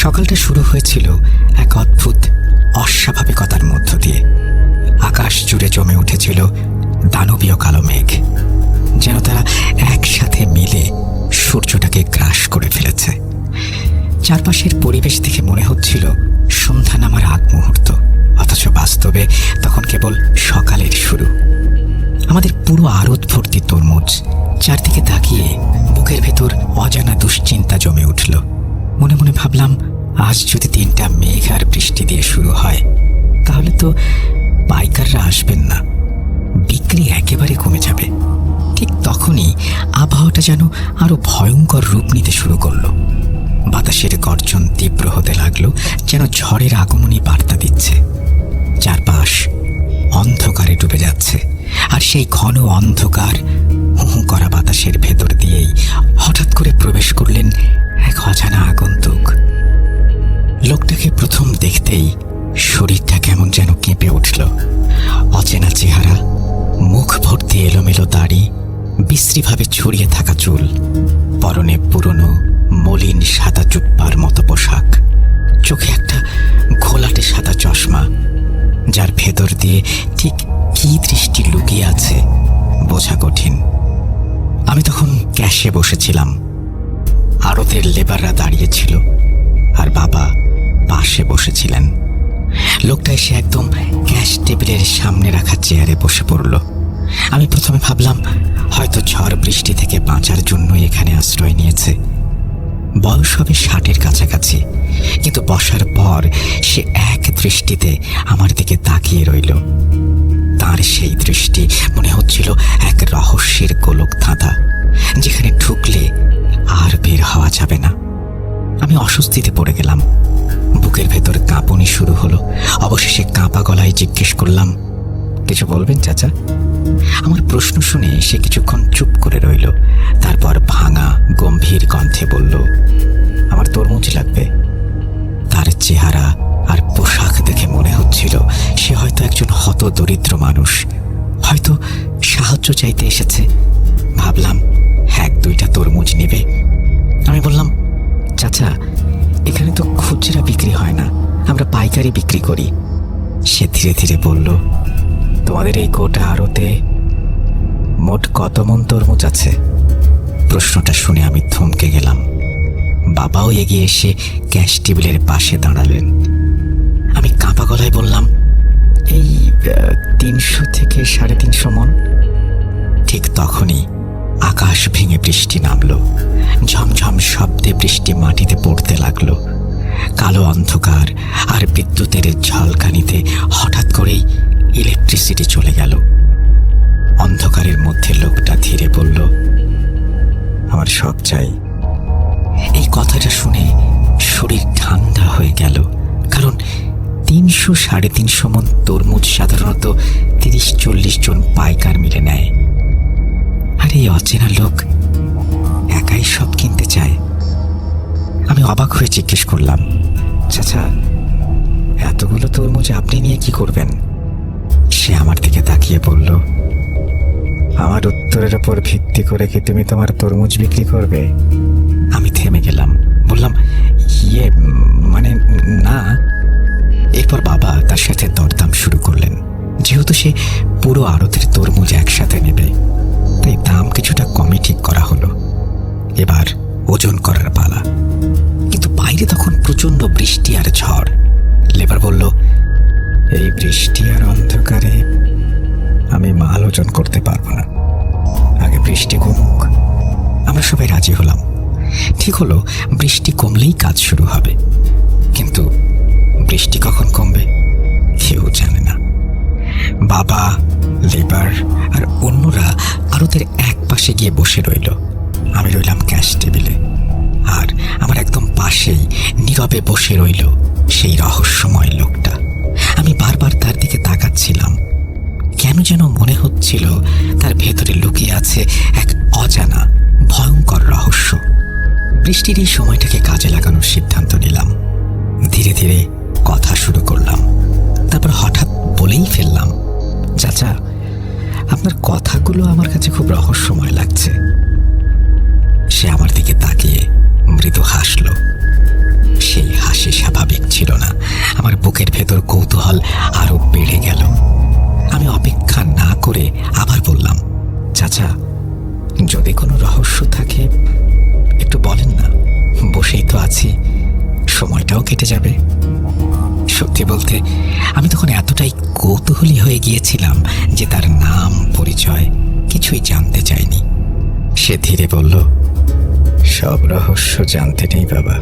সকালটা শুরু হয়েছিল এক অদ্ভুত অস্বাভাবিকতার মধ্য দিয়ে। আকাশ জুড়ে জমে উঠেছিল দানবীয় কালো মেঘ, যেন তারা একসাথে মিলে সূর্যটাকে গ্রাস করে ফেলেছে। চারপাশের পরিবেশ দেখে মনে হচ্ছিল সন্ধ্যা নামার আগ মুহূর্ত, অথচ বাস্তবে তখন কেবল সকালের শুরু। আমাদের পুরো আড়ত ভর্তি তরমুজ। চারদিকে তাকিয়ে বুকের ভেতর অজানা দুশ্চিন্তা জমে উঠল। মনে মনে ভাবলাম, আজ যদি দিনটা মেঘ আর বৃষ্টি দিয়ে শুরু হয়, তাহলে তো পাইকাররা আসবেন না, বিক্রি একেবারে কমে যাবে। ঠিক তখনই আবহাওয়াটা যেন আরো ভয়ঙ্কর রূপ নিতে শুরু করলো। বাতাসের গর্জন তীব্র হতে লাগলো, যেন ঝড়ের আগমনী বার্তা দিচ্ছে। চারপাশ অন্ধকারে ডুবে যাচ্ছে, আর সেই ঘন অন্ধকার হু হু করা বাতাসের ভেতর দিয়েই হঠাৎ করে প্রবেশ করলেন এক অজানা আগন্তুক। লোকটাকে প্রথম দেখতেই শরীরটা কেমন যেন কেঁপে উঠল। অচেনা চেহারা, মুখ ভর্তি এলোমেলো দাড়ি, বিশ্রীভাবে ছড়িয়ে থাকা চুল, পরনে পুরনো মলিন সাদা জুব্বার মতো পোশাক, চোখে একটা ঘোলাটে সাদা চশমা, যার ভেতর দিয়ে ঠিক কি দৃষ্টি লুকিয়ে আছে বোঝা কঠিন। আমি তখন ক্যাশে বসেছিলাম, আড়তের লেবাররা দাঁড়িয়েছিল, আর বাবা পাশে বসেছিলেন। লোকটা এসে একদম ক্যাশ টেবিলের সামনে রাখা চেয়ারে বসে পড়ল। আমি প্রথমে ভাবলাম হয়তো ঝড় বৃষ্টি থেকে বাঁচার জন্যই এখানে আশ্রয় নিয়েছে। বয়স হবে 60-এর কাছাকাছি, কিন্তু বসার পর সে এক দৃষ্টিতে আমার দিকে তাকিয়ে রইল। তার সেই দৃষ্টি মনে হচ্ছিল এক রহস্যের গোলক ধাঁধা, যেখানে ঢুকলে আর বের হওয়া যাবে না। আমি অস্বস্তিতে পড়ে গেলাম। বুকের ভেতর কাঁপুনি শুরু হলো। অবশেষে কাঁপা গলায় জিজ্ঞেস করলাম, কিছু বলবেন চাচা? আমার প্রশ্ন শুনে সে কিছুক্ষণ চুপ করে রইল। তারপর ভাঙা গম্ভীর কণ্ঠে বলল, আমার তরমুজ লাগবে। তার চেহারা আর পোশাক দেখে মনে হচ্ছিল সে হয়তো একজন হতদরিদ্র মানুষ, হয়তো সাহায্য চাইতে এসেছে। ভাবলাম 1-2টা তরমুজ নেবে। আমি বললাম, চাচা, এখানে তো খুচরা বিক্রি হয় না, আমরা পাইকারি বিক্রি করি। সে ধীরে ধীরে বলল, তোমাদের এই গোটা আড়তে মোট কত মন তরমুজ আছে? প্রশ্নটা শুনে আমি থমকে গেলাম। বাবাও এগিয়ে এসে ক্যাশ টেবিলের পাশে দাঁড়ালেন। আমি কাঁপা গলায় বললাম, এই 300 থেকে 350 মন। ঠিক তখনই আকাশ ভেঙে বৃষ্টি নামলো। ঝমঝম শব্দে বৃষ্টি মাটিতে পড়তে লাগলো। কালো অন্ধকার আর বিদ্যুতের ঝলকানিতে হঠাৎ করেই ইলেকট্রিসিটি চলে গেল। অন্ধকারের মধ্যে লোকটা ধীরে বলল, আমার সব চাই। এই কথাটা শুনে শরীর ঠান্ডা হয়ে গেল, কারণ 300-350 মন তরমুজ সাধারণত 30-40 জন পাইকার মিলে নেয়। আর এই অচেনা লোক একাই সব কিনতে চায়। আমি অবাক হয়ে জিজ্ঞেস করলাম, চাচা, এতগুলো তরমুজ আপনি নিয়ে কি করবেন? সে আমার দিকে তাকিয়ে বলল, আমার উত্তরের উপর ভিত্তি করে কি তুমি তোমার তরমুজ বিক্রি করবে? আমি থেমে গেলাম, বললাম, মানে না। এরপর বাবা তার সাথে দরদাম শুরু করলেন। যেহেতু সে পুরো আড়তের তরমুজ একসাথে নেবে, তাই দাম কিছুটা কমই ঠিক করা হলো। এবার ওজন করার পালা। কিন্তু বাইরে তখন প্রচন্ড বৃষ্টি আর ঝড়। লেবার বলল, এই বৃষ্টি আর অন্ধকারে আমি মাল ওজন করতে পারবো না, আগে বৃষ্টি কমুক। আমরা সবাই রাজি হলাম। ঠিক হলো, বৃষ্টি কমলেই কাজ শুরু হবে। কিন্তু বৃষ্টি কখন কমবে কেউ জানে না। বাবা, লেবার আর অন্যরা আড়তের এক পাশে গিয়ে বসে রইল। আমি রইলাম ক্যাশ টেবিলে, আর আমার একদম পাশেই নীরবে বসে রইল সেই রহস্যময় লোকটা। আমি বারবার তার দিকে তাকাচ্ছিলাম। কেন যেন মনে হচ্ছিল তার ভেতরে লুকিয়ে আছে এক অজানা ভয়ঙ্কর রহস্য। বৃষ্টির এই সময়টাকে কাজে লাগানোর সিদ্ধান্ত নিলাম। ধীরে ধীরে কথা শুরু করলাম। তারপর হঠাৎ বলেই ফেললাম, চাচা, আপনার কথাগুলো আমার কাছে খুব রহস্যময় লাগছে। সে আমার দিকে তাকিয়ে মৃদু হাসল। সেই হাসি ভেতর কৌতূহল আরো বেড়ে গেল। আমি অপেক্ষা না করে আবার বললাম, চাচা, যদি কোনো রহস্য থাকে একটু বলেন না, বসেই তো আছি, সময়টাও কেটে যাবে। সত্যি বলতে আমি তখন এতটাই কৌতূহলী হয়ে গিয়েছিলাম যে তার নাম পরিচয় কিছুই জানতে চাইনি। সে ধীরে বলল, সব রহস্য জানতে নেই বাবা,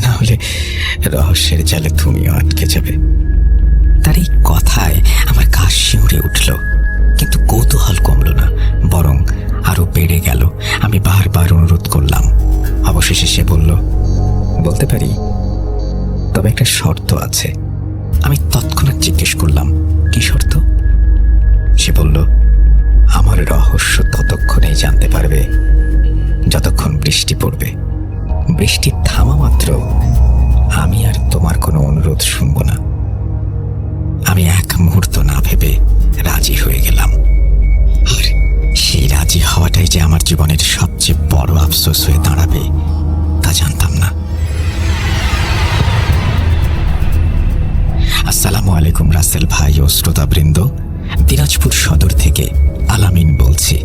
না হলে রহস্যের জালে তুমিও আটকে যাবে। তার এই কথায় আমার গা শিউরে উঠল, কিন্তু কৌতূহল কমল না, বরং আরো বেড়ে গেল। আমি বারবার অনুরোধ করলাম। অবশেষে সে বলল, বলতে পারি, তবে একটা শর্ত আছে। আমি তৎক্ষণাৎ জিজ্ঞেস করলাম, কি শর্ত? সে বলল, আমার রহস্য ততক্ষণেই জানতে পারবে যতক্ষণ বৃষ্টি পড়বে। বৃষ্টি থামা মাত্র আমি আর তোমার কোনো অনুরোধ শুনব না। আমি এক মুহূর্ত না ভেবে রাজি হয়ে গেলাম। আর সেই রাজি হওয়াটাই যে আমার জীবনের সবচেয়ে বড় আফসোস হয়ে দাঁড়াবে তা জানতাম না। আসসালামু আলাইকুম রাসেল ভাই ও শ্রোতাবৃন্দ, দিনাজপুর সদর থেকে আলামিন বলছি।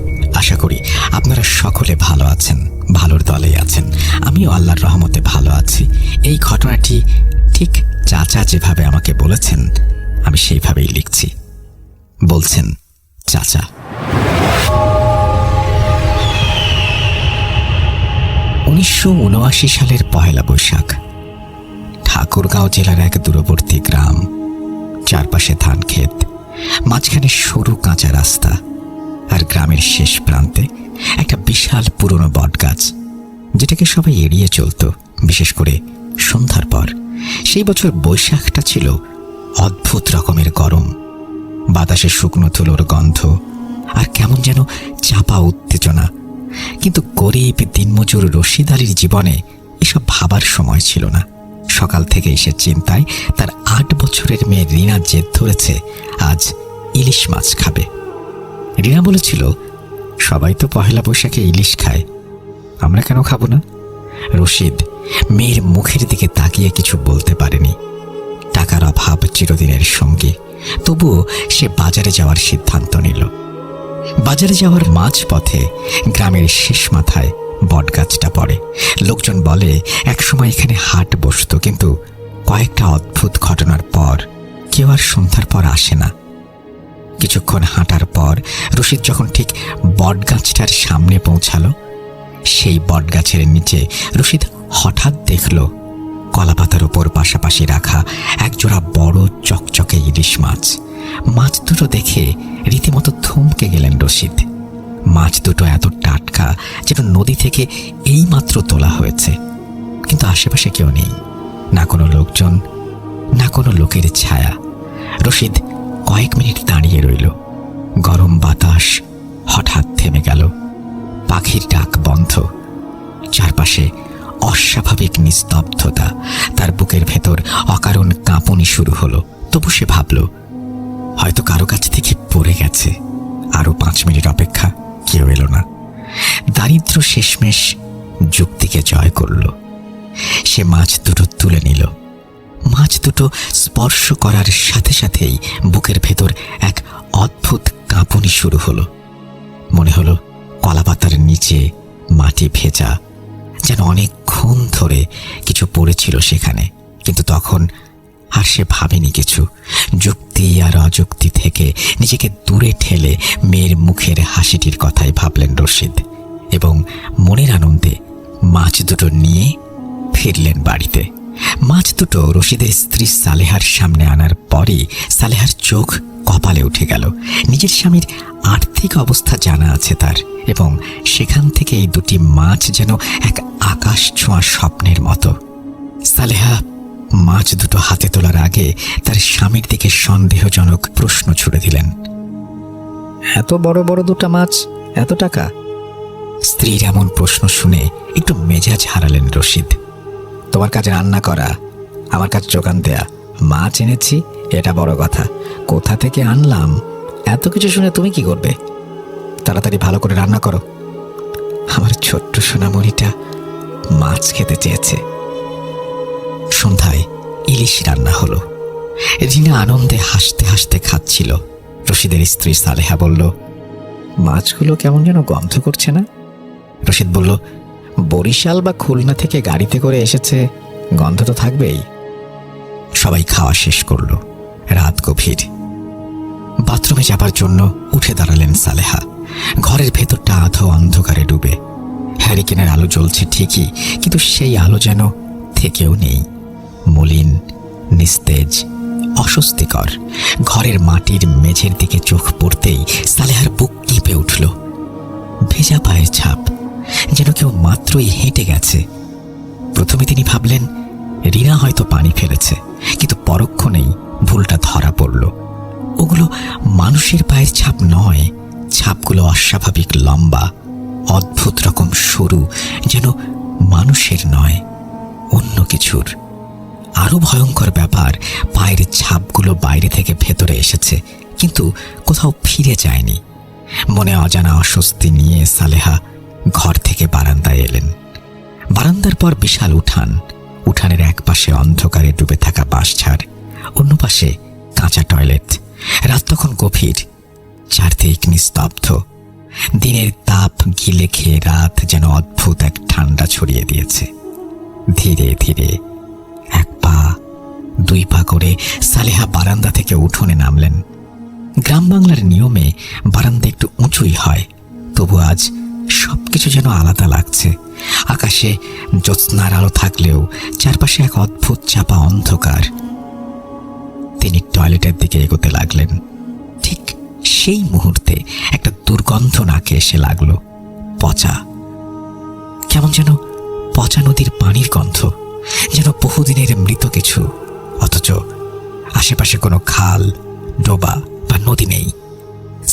আশা করি আপনারা সকলে ভালো আছেন, ভালোর দলেই আছেন। আমিও আল্লাহর রহমতে ভালো আছি। এই ঘটনাটি ঠিক চাচা যেভাবে আমাকে বলেছেন আমি সেইভাবেই লিখছি। বলছেন চাচা। 1979 সালের পহেলা বৈশাখ, ঠাকুরগাঁও জেলার এক দূরবর্তী গ্রাম। চারপাশে ধান ক্ষেত, মাঝখানে সরু কাঁচা রাস্তা, আর গ্রামের শেষ প্রান্তে একটা বিশাল পুরনো বটগাছ, যেটাকে সবাই এড়িয়ে চলত, বিশেষ করে সন্ধ্যার পর। সেই বছর বৈশাখটা ছিল অদ্ভুত রকমের গরম। বাতাসে শুকনো ধুলোর গন্ধ আর কেমন যেন চাপা উত্তেজনা। কিন্তু গরিব দিনমজুর রশিদ আলীর জীবনে এসব ভাবার সময় ছিল না। সকাল থেকে এসে চিন্তায় তার 8 বছরের মেয়ে রিনা জেদ ধরেছে আজ ইলিশ মাছ খাবে। রিনা বলেছিল, সবাই তো পহেলা বৈশাখে ইলিশ খায়, আমরা কেন খাবো না? রশিদ মেয়ের মুখের দিকে তাকিয়ে কিছু বলতে পারেনি। টাকার অভাব চিরদিনের সঙ্গী, তবুও সে বাজারে যাওয়ার সিদ্ধান্ত নিল। বাজারে যাওয়ার মাঝপথে গ্রামের শেষ মাথায় বটগাছটা পড়ে। লোকজন বলে একসময় এখানে হাট বসত, কিন্তু কয়েকটা অদ্ভুত ঘটনার পর কেউ আর সন্ধ্যার পর আসে না। কিছুক্ষণ হাঁটার পর রশিদ যখন ঠিক বটগাছটার সামনে পৌঁছালো, সেই বটগাছের নিচে রশিদ হঠাৎ দেখল কলাপাতার উপর পাশাপাশি রাখা একজোড়া বড় চকচকে ইলিশ মাছ। মাছ দুটো দেখে রীতিমতো থমকে গেলেন রশিদ। মাছ দুটো এত টাটকা যেন নদী থেকে এইমাত্র তোলা হয়েছে। কিন্তু আশেপাশে কেউ নেই, না কোনো লোকজন, না কোনো লোকের ছায়া। রশিদ কয়েক মিনিট দাঁড়িয়ে রইল। গরম বাতাস হঠাৎ থেমে গেল, পাখির ডাক বন্ধ, চারপাশে অস্বাভাবিক নিস্তব্ধতা। তার বুকের ভেতর অকারণ কাঁপুনি শুরু হলো। তবু সে ভাবল, হয়তো কারো কাছ থেকে পড়ে গেছে। আরো 5 মিনিট অপেক্ষা, কেউ এলো না। দারিদ্র শেষমেশ যুক্তিকে জয় করল। সে মাছ দুটো তুলে নিল। মাছ দুটো স্পর্শ করার সাথে সাথেই বুকের ভেতর এক অদ্ভুত কাঁপুনি শুরু হলো। মনে হলো কলাপাতার নিচে মাটি ভেজা, যেন অনেকক্ষণ ধরে কিছু পড়েছিল সেখানে। কিন্তু তখন আর সে ভাবেনি কিছু। যুক্তি আর অযুক্তি থেকে নিজেকে দূরে ঠেলে মেয়ের মুখের হাসিটির কথাই ভাবলেন রশিদ, এবং মনের আনন্দে মাছ দুটো নিয়ে ফিরলেন বাড়িতে। মাছ দুটো রশিদের স্ত্রী সালেহার সামনে আনার পরই সালেহার চোখ কপালে উঠে গেল। নিজের স্বামীর আর্থিক অবস্থা জানা আছে তার, এবং সেখান থেকে এই দুটি মাছ যেন এক আকাশ ছোঁয়া স্বপ্নের মতো। সালেহা মাছ দুটো হাতে তোলার আগে তার স্বামীর দিকে সন্দেহজনক প্রশ্ন ছুড়ে দিলেন, এত বড় বড় দুটো মাছ, এত টাকা? স্ত্রীর এমন প্রশ্ন শুনে একটু মেজাজ হারালেন রশিদ। তোমার কাজ রান্না করা, আমার কাজ যোগান দেয়া। মাছ এনেছি এটা বড় কথা, কোথা থেকে আনলাম এত কিছু শুনে তুমি কি করবে? তাড়াতাড়ি ভালো করে রান্না করো। আমার ছোট্ট সোনামণিটা মাছ খেতে চেয়েছে। সন্ধ্যায় ইলিশ রান্না হলো। রিনা আনন্দে হাসতে হাসতে খাচ্ছিল। রশিদের স্ত্রী সালেহা বলল, মাছগুলো কেমন যেন গন্ধ করছে না? রশিদ বলল, বরিশাল বা খুলনা থেকে গাড়িতে করে এসেছে, গন্ধ তো থাকবেই। সবাই খাওয়া শেষ করল। রাত গভীর। বাথরুমে যাবার জন্য উঠে দাঁড়ালেন সালেহা। ঘরের ভেতরটা আধো অন্ধকারে ডুবে। হ্যারিকেনের আলো জ্বলছে ঠিকই, কিন্তু সেই আলো যেন থেকেও নেই। মলিন, নিস্তেজ, অস্বস্তিকর। ঘরের মাটির মেঝের দিকে চোখ পড়তেই সালেহার বুক কেঁপে উঠল। ভেজা পায়ের ছাপ, যেন কেউ মাত্রই হেঁটে গেছে। প্রথমে তিনি ভাবলেন রিনা হয়তো পানি ফেলেছে, কিন্তু পরক্ষণেই ভুলটা ধরা পড়ল। ওগুলো মানুষের পায়ের ছাপ নয়, ছাপগুলো অস্বাভাবিক লম্বা, অদ্ভুত রকম সরু, যেন মানুষের নয়, অন্য কিছুর। আরো ভয়ঙ্কর ব্যাপার, পায়ের ছাপগুলো বাইরে থেকে ভেতরে এসেছে, কিন্তু কোথাও ফিরে যায়নি। মনে অজানা অস্বস্তি নিয়ে সালেহা ঘর থেকে বারান্দায় এলেন। বারান্দার পর বিশাল উঠান। উঠানের এক পাশে অন্ধকারে ডুবে থাকা বাঁশঝাড়, অন্য পাশে কাঁচা টয়লেট। রাত তখন গভীর, চারদিক নিস্তব্ধ। দিনের তাপ গিলে খেয়ে রাত যেন অদ্ভুত এক ঠান্ডা ছড়িয়ে দিয়েছে। ধীরে ধীরে এক পা, দুই পা করে সালেহা বারান্দা থেকে উঠোনে নামলেন। গ্রাম বাংলার নিয়মে বারান্দা একটু উঁচুই হয়, তবু আজ সবকিছু যেন আলাদা লাগছে। আকাশে জ্যোৎস্নার আলো থাকলেও চারপাশে এক অদ্ভুত চাপা অন্ধকার। তিনি টয়লেটের দিকে এগোতে লাগলেন। ঠিক সেই মুহূর্তে একটা দুর্গন্ধ নাকে এসে লাগলো। পচা, কেমন যেন পচা নদীর পানির গন্ধ, যেন বহুদিনের মৃত কিছু। অথচ আশেপাশে কোনো খাল, ডোবা বা নদী নেই।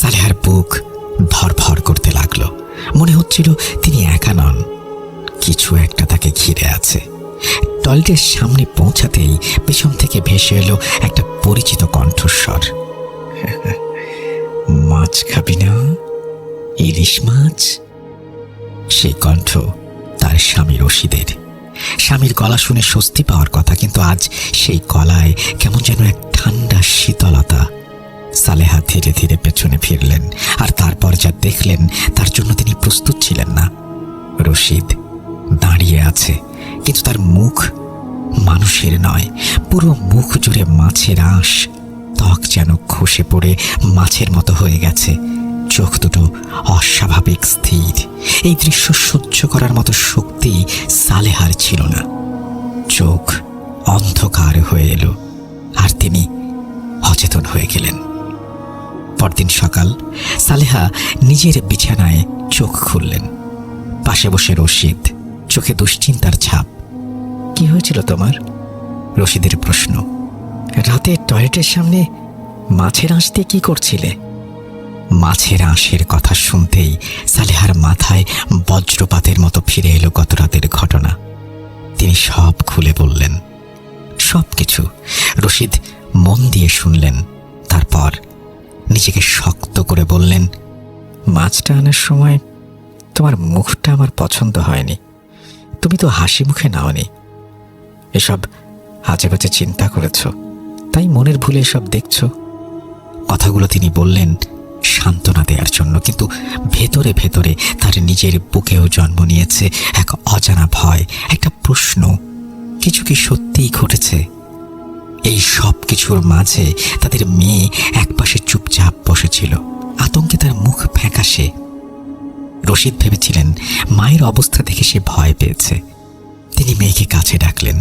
সালেহার বুক ধরফর করতে লাগলো। মনে হচ্ছিল তিনি একা নন, কিছু একটা তাকে ঘিরে আছে। টয়লেটের সামনে পৌঁছাতেই পেছন থেকে ভেসে এলো একটা পরিচিত কণ্ঠস্বর, মাছ খাবি না, ইলিশ মাছ? সেই কণ্ঠ তার স্বামী রশিদের। স্বামীর গলা শুনে স্বস্তি পাওয়ার কথা, কিন্তু আজ সেই গলায় কেমন যেন এক ঠান্ডা শীতলতা। সালেহা ধীরে ধীরে পেছনে ফিরলেন, আর তারপর যা দেখলেন তার জন্য তিনি প্রস্তুত ছিলেন না। রশিদ দাঁড়িয়ে আছে, কিন্তু তার মুখ মানুষের নয়, পুরো মুখ জুড়ে মাছের আঁশ। ত্বক যেন খসে পড়ে মাছের মতো হয়ে গেছে। চোখ দুটো অস্বাভাবিক স্থির। এই দৃশ্য সহ্য করার মতো শক্তি সালেহার ছিল না। চোখ অন্ধকার হয়ে এলো, আর তিনি অচেতন হয়ে গেলেন। পরদিন সকাল, সালেহা নিজের বিছানায় চোখ খুললেন। পাশে বসে রশিদ, চোখে দুশ্চিন্তার ছাপ। কি হয়েছিল তোমার? রশিদের প্রশ্ন। রাতে টয়লেটের সামনে মাছের আঁশ দিয়ে কি করছিলে? মাছের আঁশের কথা শুনতেই সালেহার মাথায় বজ্রপাতের মতো ফিরে এলো গত রাতের ঘটনা। তিনি সব খুলে বললেন, সবকিছু। রশিদ মন দিয়ে শুনলেন, তারপর নিজেকে শক্ত করে বললেন, মাছটা আনার সময় তোমার মুখটা আমার পছন্দ হয়নি। তুমি তো হাসি মুখে নাওনি। এসব আজে বাজে চিন্তা করেছ, তাই মনের ভুলে এসব দেখছ। কথাগুলো তিনি বললেন সান্ত্বনা দেওয়ার জন্য, কিন্তু ভেতরে ভেতরে তার নিজের বুকেও জন্ম নিয়েছে এক অজানা ভয়, একটা প্রশ্ন, কিছু কি সত্যিই ঘটেছে? এই সব কিছুর মাঝে তাদের মেয়ে একপাশে চুপচাপ বসেছিল। আতঙ্কে তার মুখ ফ্যাকাশে। রশিদ ভেবেছিলেন মায়ের অবস্থা দেখে সে ভয় পেয়েছে। তিনি মেয়েকে কাছে ডাকলেন,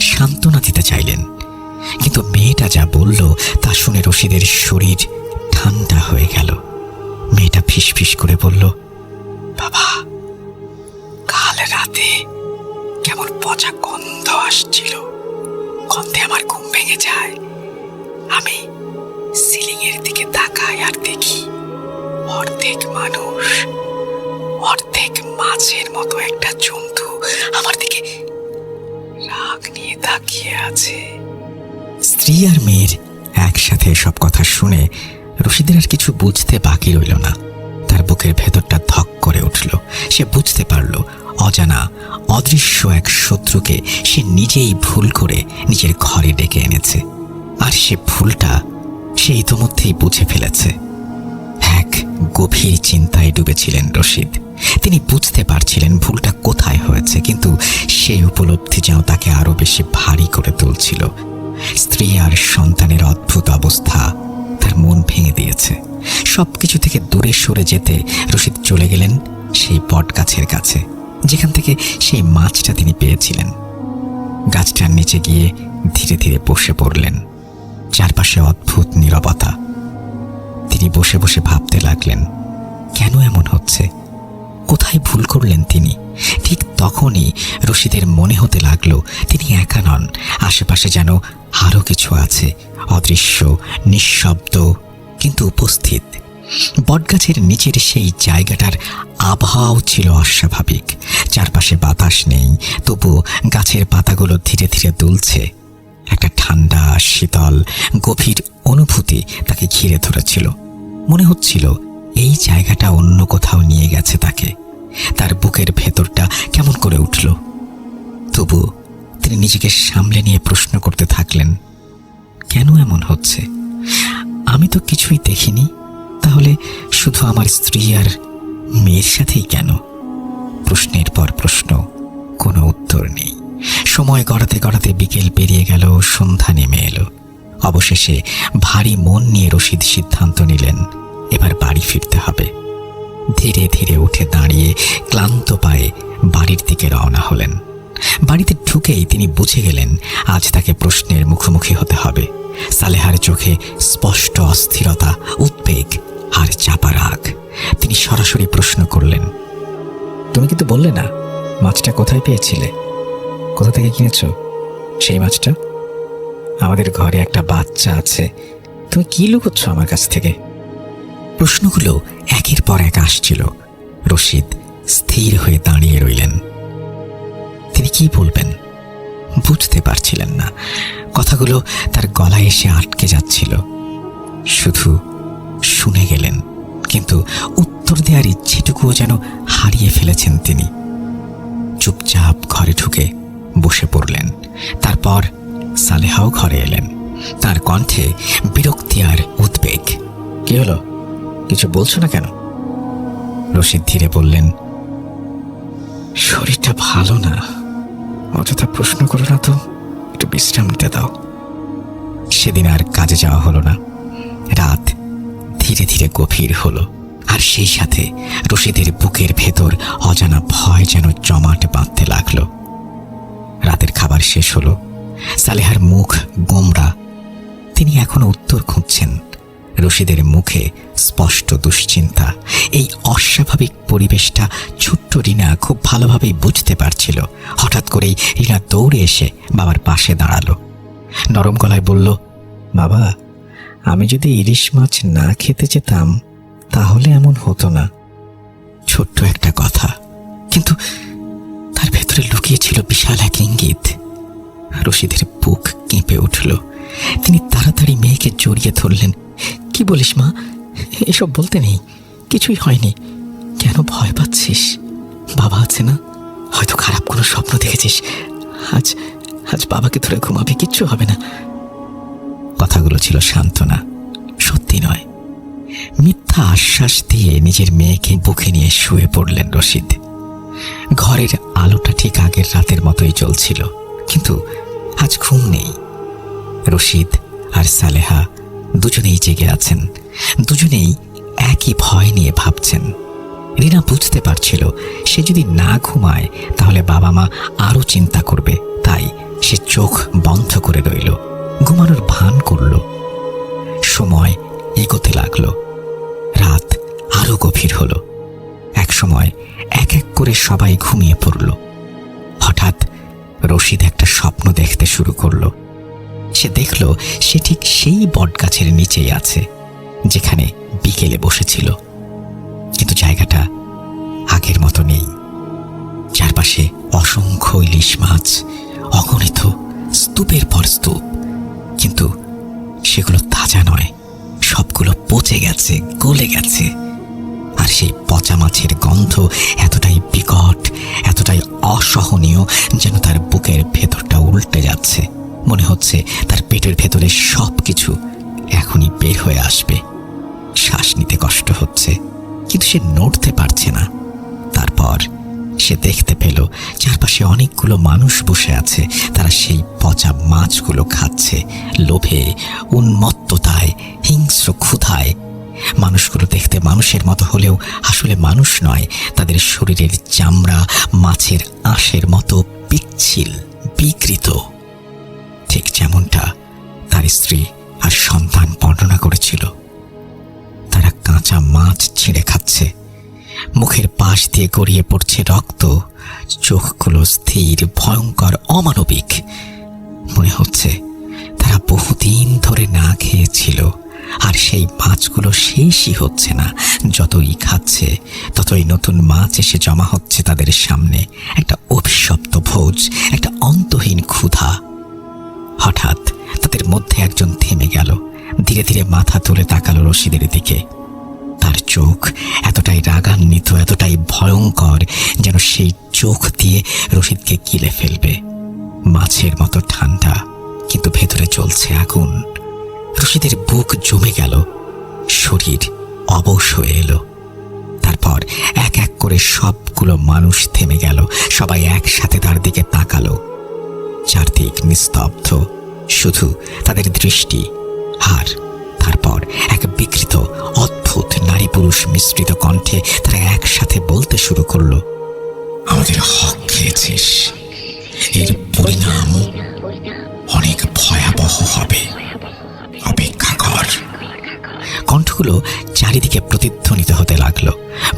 সান্ত্বনা দিতে চাইলেন, কিন্তু মেয়েটা যা বলল তা শুনে রশিদের শরীর ঠান্ডা হয়ে গেল। মেয়েটা ফিসফিস করে বলল, বাবা, কাল রাতে কেমন পচা গন্ধ আসছিল। গন্ধে আমার ঘুম ভেঙে যায়। আমি সিলিং এর দিকে তাকাই আর দেখি অর্ধেক মানুষ, অর্ধেক মাছের মতো একটা জন্তু আমার দিকে রাগ নিয়ে তাকিয়ে আছে। স্ত্রী আর মেয়ের একসাথে সব কথা শুনে রশিদের আর কিছু বুঝতে বাকি রইল না। তার বুকের ভেতরটা ধক করে উঠল। সে বুঝতে পারল অজানা অদৃশ্য এক শত্রুকে সে নিজেই ভুল করে নিজের ঘরে ডেকে এনেছে। আর সে ভুলটা সে ইতোমধ্যেই বুঝে ফেলেছে। এক গভীর চিন্তায় ডুবেছিলেন রশিদ। তিনি বুঝতে পারছিলেন ভুলটা কোথায় হয়েছে, কিন্তু সেই উপলব্ধি যেন তাকে আরো বেশি ভারী করে তুলছিল। স্ত্রী আর সন্তানের অদ্ভুত অবস্থা তার মন ভেঙে দিয়েছে। সবকিছু থেকে দূরে সরে যেতে রশিদ চলে গেলেন সেই বট গাছের কাছে, যেখান থেকে সেই মাছটা তিনি পেয়েছিলেন। গাছটার নিচে গিয়ে ধীরে ধীরে বসে পড়লেন। চারপাশে অদ্ভুত নীরবতা। তিনি বসে বসে ভাবতে লাগলেন, কেন এমন হচ্ছে? কোথায় ভুল করলেন তিনি? ঠিক তখনই রশিদের মনে হতে লাগলো তিনি একা নন, আশেপাশে যেন আরো কিছু আছে, অদৃশ্য, নিঃশব্দ, কিন্তু উপস্থিত। বটগাছের নিচের সেই জায়গাটার আবহাওয়াও ছিল অস্বাভাবিক। চারপাশে বাতাস নেই, তবুও গাছের পাতাগুলো ধীরে ধীরে দুলছে। একটা ঠান্ডা, শীতল, গভীর অনুভূতি তাকে ঘিরে ধরেছিল। মনে হচ্ছিল এই জায়গাটা অন্য কোথাও নিয়ে গেছে তাকে। তার বুকের ভেতরটা কেমন করে উঠল। তবু তিনি নিজেকে সামলে নিয়ে প্রশ্ন করতে থাকলেন, কেন এমন হচ্ছে? আমি তো কিছুই দেখিনি, তাহলে শুধু আমার স্ত্রী আর মেয়ের সাথেই কেন? প্রশ্নের পর প্রশ্ন, কোনো উত্তর নেই। সময় গড়াতে গড়াতে বিকেল পেরিয়ে গেল, সন্ধ্যা নেমে এলো। অবশেষে ভারী মন নিয়ে রশিদ সিদ্ধান্ত নিলেন এবার বাড়ি ফিরতে হবে। ধীরে ধীরে উঠে দাঁড়িয়ে ক্লান্ত পায়ে বাড়ির দিকে রওনা হলেন। বাড়িতে ঢুকেই তিনি বুঝে গেলেন আজ তাকে প্রশ্নের মুখোমুখি হতে হবে। সালেহার চোখে স্পষ্ট অস্থিরতা, উদ্বেগ আর চাপা রাগ। তিনি সরাসরি প্রশ্ন করলেন, তুমি কিন্তু বললে না মাছটা কোথায় পেয়েছিলে? কোথা থেকে কিনেছো সেই মাছটা? আমাদের ঘরে একটা বাচ্চা আছে, তুমি কি লুকোচ্ছ আমার কাছ থেকে? প্রশ্নগুলো একের পর এক আসছিল। রশিদ স্থির হয়ে দাঁড়িয়ে রইলেন। তিনি কি বলবেন বুঝতে পারছিলেন না। কথাগুলো তার গলায় এসে আটকে যাচ্ছিল। শুধু শুনে গেলেন, কিন্তু উত্তর দেওয়ার ইচ্ছেটুকুও যেন হারিয়ে ফেলেছেন তিনি। চুপচাপ ঘরে ঢুকে বসে পড়লেন। তারপর সালেহাও ঘরে এলেন। তার কণ্ঠে বিরক্তি আর উদ্বেগ। কি হলো, কিছু বলছো না কেন? রশিদ ধীরে বললেন, শরীরটা ভালো না, অযথা প্রশ্ন করো না তো, একটু বিশ্রাম নিতে দাও। সেদিন আর কাজে যাওয়া হলো না। রাত ধীরে ধীরে গভীর হলো, আর সেই সাথে রশিদের বুকের ভেতর অজানা ভয় যেন জমাট বাঁধতে লাগলো। রাতের খাবার শেষ হলো। সালেহার মুখ গোমড়া। তিনি এখনো উত্তর খুঁজছেন। রশিদের মুখে স্পষ্ট দুশ্চিন্তা। এই অস্বাভাবিক পরিবেশটা ছোট্ট রিনা খুব ভালোভাবেই বুঝতে পারছিল। হঠাৎ করেই রিনা দৌড়ে এসে বাবার পাশে দাঁড়ালো। নরম গলায় বলল, বাবা, আমি যদি ইলিশ মাছ না খেতে যেতাম তাহলে এমন হতো না। ছোট্ট একটা কথা, কিন্তু তার ভেতরে লুকিয়ে ছিল বিশাল এক ইঙ্গিত। রশিদের বুক কেঁপে উঠল। তিনি তাড়াতাড়ি মেয়েকে জড়িয়ে ধরলেন। কি বলিস মা? এসব বলতে নেই, কিছুই হয়নি। কেন ভয় পাচ্ছিস? বাবা আছে না? হয়তো খারাপ কোনো স্বপ্ন দেখেছিস। আজ আজ বাবাকে ধরে ঘুমাবি, কিচ্ছু হবে না। কথাগুলো ছিল সান্ত্বনা, সত্যি নয়। মিথ্যা আশ্বাস দিয়ে নিজের মেয়েকে বুকে নিয়ে শুয়ে পড়লেন রশিদ। ঘরের আলোটা ঠিক আগের রাতের মতোই জ্বলছিল, কিন্তু আজ ঘুম নেই। রশিদ আর সালেহা দুজনেই জেগে আছেন। দুজনেই একই ভয় নিয়ে ভাবছেন। রিনা বুঝতে পারছিল সে যদি না ঘুমায় তাহলে বাবা মা আরো চিন্তা করবে, তাই সে চোখ বন্ধ করে রইল, ঘুমানোর ভান করল। সময় এগোতে লাগলো। রাত আরো গভীর হলো। এক সময় এক এক করে সবাই ঘুমিয়ে পড়ল। হঠাৎ রশিদ একটা স্বপ্ন দেখতে শুরু করলো। সে দেখল সে ঠিক সেই বটগাছের নিচেই আছে যেখানে বিকেলে বসেছিল, কিন্তু জায়গাটা আগের মতো নেই। চারপাশে অসংখ্য ইলিশ মাছ, অগণিত স্তূপের পর স্তূপ, কিন্তু সেগুলো তাজা নয়, সবগুলো পচে গেছে, গলে গেছে। আর সেই পচা মাছের গন্ধ এতটাই বিকট, এতটাই হচ্ছে তার পেটের ভেতরে সবকিছু এখনই বের হয়ে আসবে। শ্বাস নিতে কষ্ট হচ্ছে, কিন্তু সে নড়তে পারছে না। তারপর সে দেখতে পেল চারপাশে অনেকগুলো মানুষ বসে আছে। তারা সেই পচা মাছগুলো খাচ্ছে, লোভে, উন্মত্ততায়, হিংস্র ক্ষুধায়। মানুষগুলো দেখতে মানুষের মতো হলেও আসলে মানুষ নয়। তাদের শরীরের চামড়া মাছের আঁশের মতো পিচ্ছিল, বিকৃত, ঠিক যেমনটা তার স্ত্রী আর সন্তান বর্ণনা করেছিল। তারা কাঁচা মাছ ছিঁড়ে খাচ্ছে, মুখের পাশ দিয়ে গড়িয়ে পড়ছে রক্ত, চোখগুলো স্থির, ভয়ঙ্কর, অমানবিক। মনে হচ্ছে তারা বহুদিন ধরে না খেয়েছিল, আর সেই মাছগুলো শেষই হচ্ছে না। যতই খাচ্ছে ততই নতুন মাছ এসে জমা হচ্ছে তাদের সামনে। একটা অভিশপ্ত ভোজ, একটা অন্তহীন ক্ষুধা। হঠাৎ তাদের মধ্যে একজন থেমে গেল, ধীরে ধীরে মাথা তুলে তাকালো রশিদের দিকে। তার চোখ এতটাই রাগান্বিত, এতটাই ভয়ঙ্কর, যেন সেই চোখ দিয়ে রশিদকে গিলে ফেলবে। মাছের মতো ঠান্ডা, কিন্তু ভেতরে জ্বলছে আগুন। রশিদের বুক জমে গেল, শরীর অবশ হয়ে এলো। তারপর এক এক করে সবগুলো মানুষ থেমে গেল, সবাই একসাথে তার দিকে তাকালো। চারদিক নিস্তব্ধ, শুধু তাদের দৃষ্টি। আর তারপর এক বিকৃত, অদ্ভুত নারী পুরুষ মিশ্রিত কণ্ঠে তারা একসাথে বলতে শুরু করলো, আমাদের হক খেয়েছিস, এর পরিণাম অনেক ভয়াবহ হবে, অপেক্ষা কর। কণ্ঠগুলো চারিদিকে প্রতিধ্বনিত হতে লাগলো।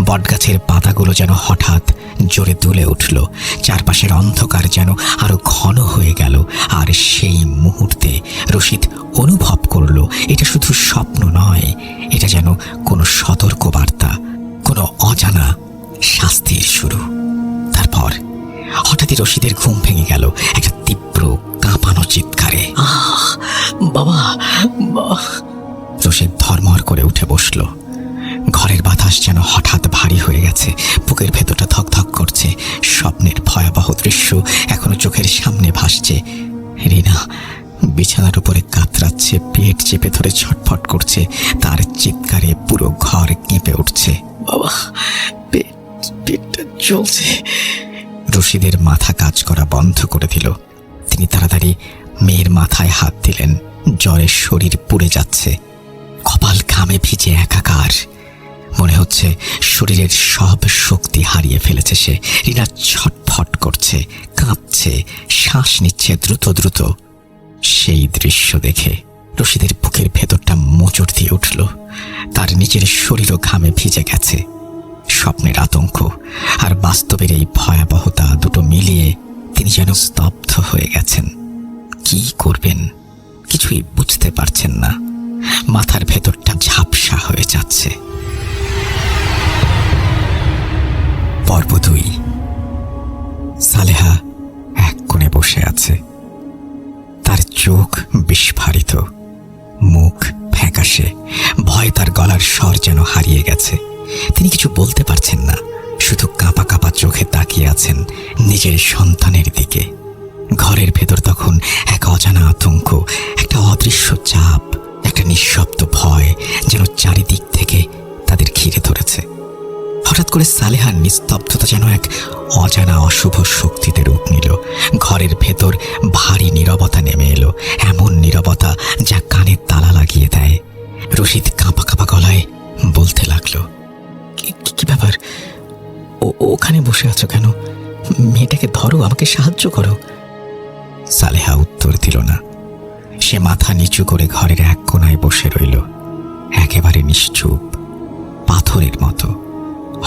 বটগাছের পাতাগুলো যেন হঠাৎ জোরে দুলে উঠল, চারপাশের অন্ধকার যেন আরো ঘন হয়ে গেল। আর সেই মুহূর্তে রশিদ অনুভব করল এটা শুধু স্বপ্ন নয়, এটা যেন কোনো সতর্ক বার্তা, কোনো অজানা শাস্তির শুরু। তারপর হঠাৎই রশিদের ঘুম ভেঙে গেল একটা তীব্র কাঁপানো চিৎকারে। বাবা! রশিদ ধর্মর করে উঠে বসল। ঘরের বাতাস যেন হঠাৎ ভারী হয়ে গেছে, বুকের ভেতরটা ধকধক করছে। স্বপ্নের ভয়াবহ দৃশ্য এখনো চোখের সামনে ভাসছে। রিনা বিছানার উপরে কাতরাচ্ছে, পেট চেপে ধরে ছটফট করছে। তার চিৎকারে পুরো ঘর কেঁপে উঠছে। বাবা, পেটটা জ্বলছে। রশিদের মাথা কাজ করা বন্ধ করে দিল। তিনি তাড়াতাড়ি মেয়ের মাথায় হাত দিলেন। জ্বরে শরীর পুড়ে যাচ্ছে, কপাল ঘামে ভিজে একাকার। মনে হচ্ছে শরীরের সব শক্তি হারিয়ে ফেলেছে সে। রিনা ছটফট করছে, কাঁপছে, শ্বাস নিচ্ছে দ্রুত দ্রুত। সেই দৃশ্য দেখে রশিদের বুকের ভেতরটা মোচড় দিয়ে উঠল। তার নিজের শরীরও ঘামে ভিজে গেছে। স্বপ্নের আতঙ্ক আর বাস্তবের এই ভয়াবহতা দুটো মিলিয়ে তিনি যেন স্তব্ধ হয়ে গেছেন। কি করবেন কিছুই বুঝতে পারছেন না। মাথার ভেতরটা ঝাপসা হয়ে যাচ্ছে। পর্ব 2। সালেহা এক কোণে বসে আছে। তার চোখ বিস্ফারিত, মুখ ফ্যাকাশে, ভয় তার গলার স্বর যেন হারিয়ে গেছে। তিনি কিছু বলতে পারছেন না, শুধু কাঁপা কাঁপা চোখে তাকিয়ে আছেন নিজের সন্তানের দিকে। ঘরের ভেতর তখন এক অজানা আতঙ্ক, একটা অদৃশ্য চাপ, একটা নিঃশব্দ ভয় যেন চারিদিক থেকে তাদের ঘিরে ধরেছে। হঠাৎ করে সালেহার নিস্তব্ধতা যেন এক অজানা অশুভ শক্তিতে রূপ নিল। ঘরের ভেতর ভারী নীরবতা নেমে এলো, এমন নীরবতা যা কানে তালা লাগিয়ে দেয়। রশিদ কাঁপা কাঁপা গলায় বলতে লাগলো, কি ব্যাপার? ওখানে বসে আছো কেন? মেয়েটাকে ধরো, আমাকে সাহায্য করো। সালেহা উত্তর দিল না। সে মাথা নিচু করে ঘরের এক কোণায় বসে রইল, একেবারে নিশ্চুপ, পাথরের মতো।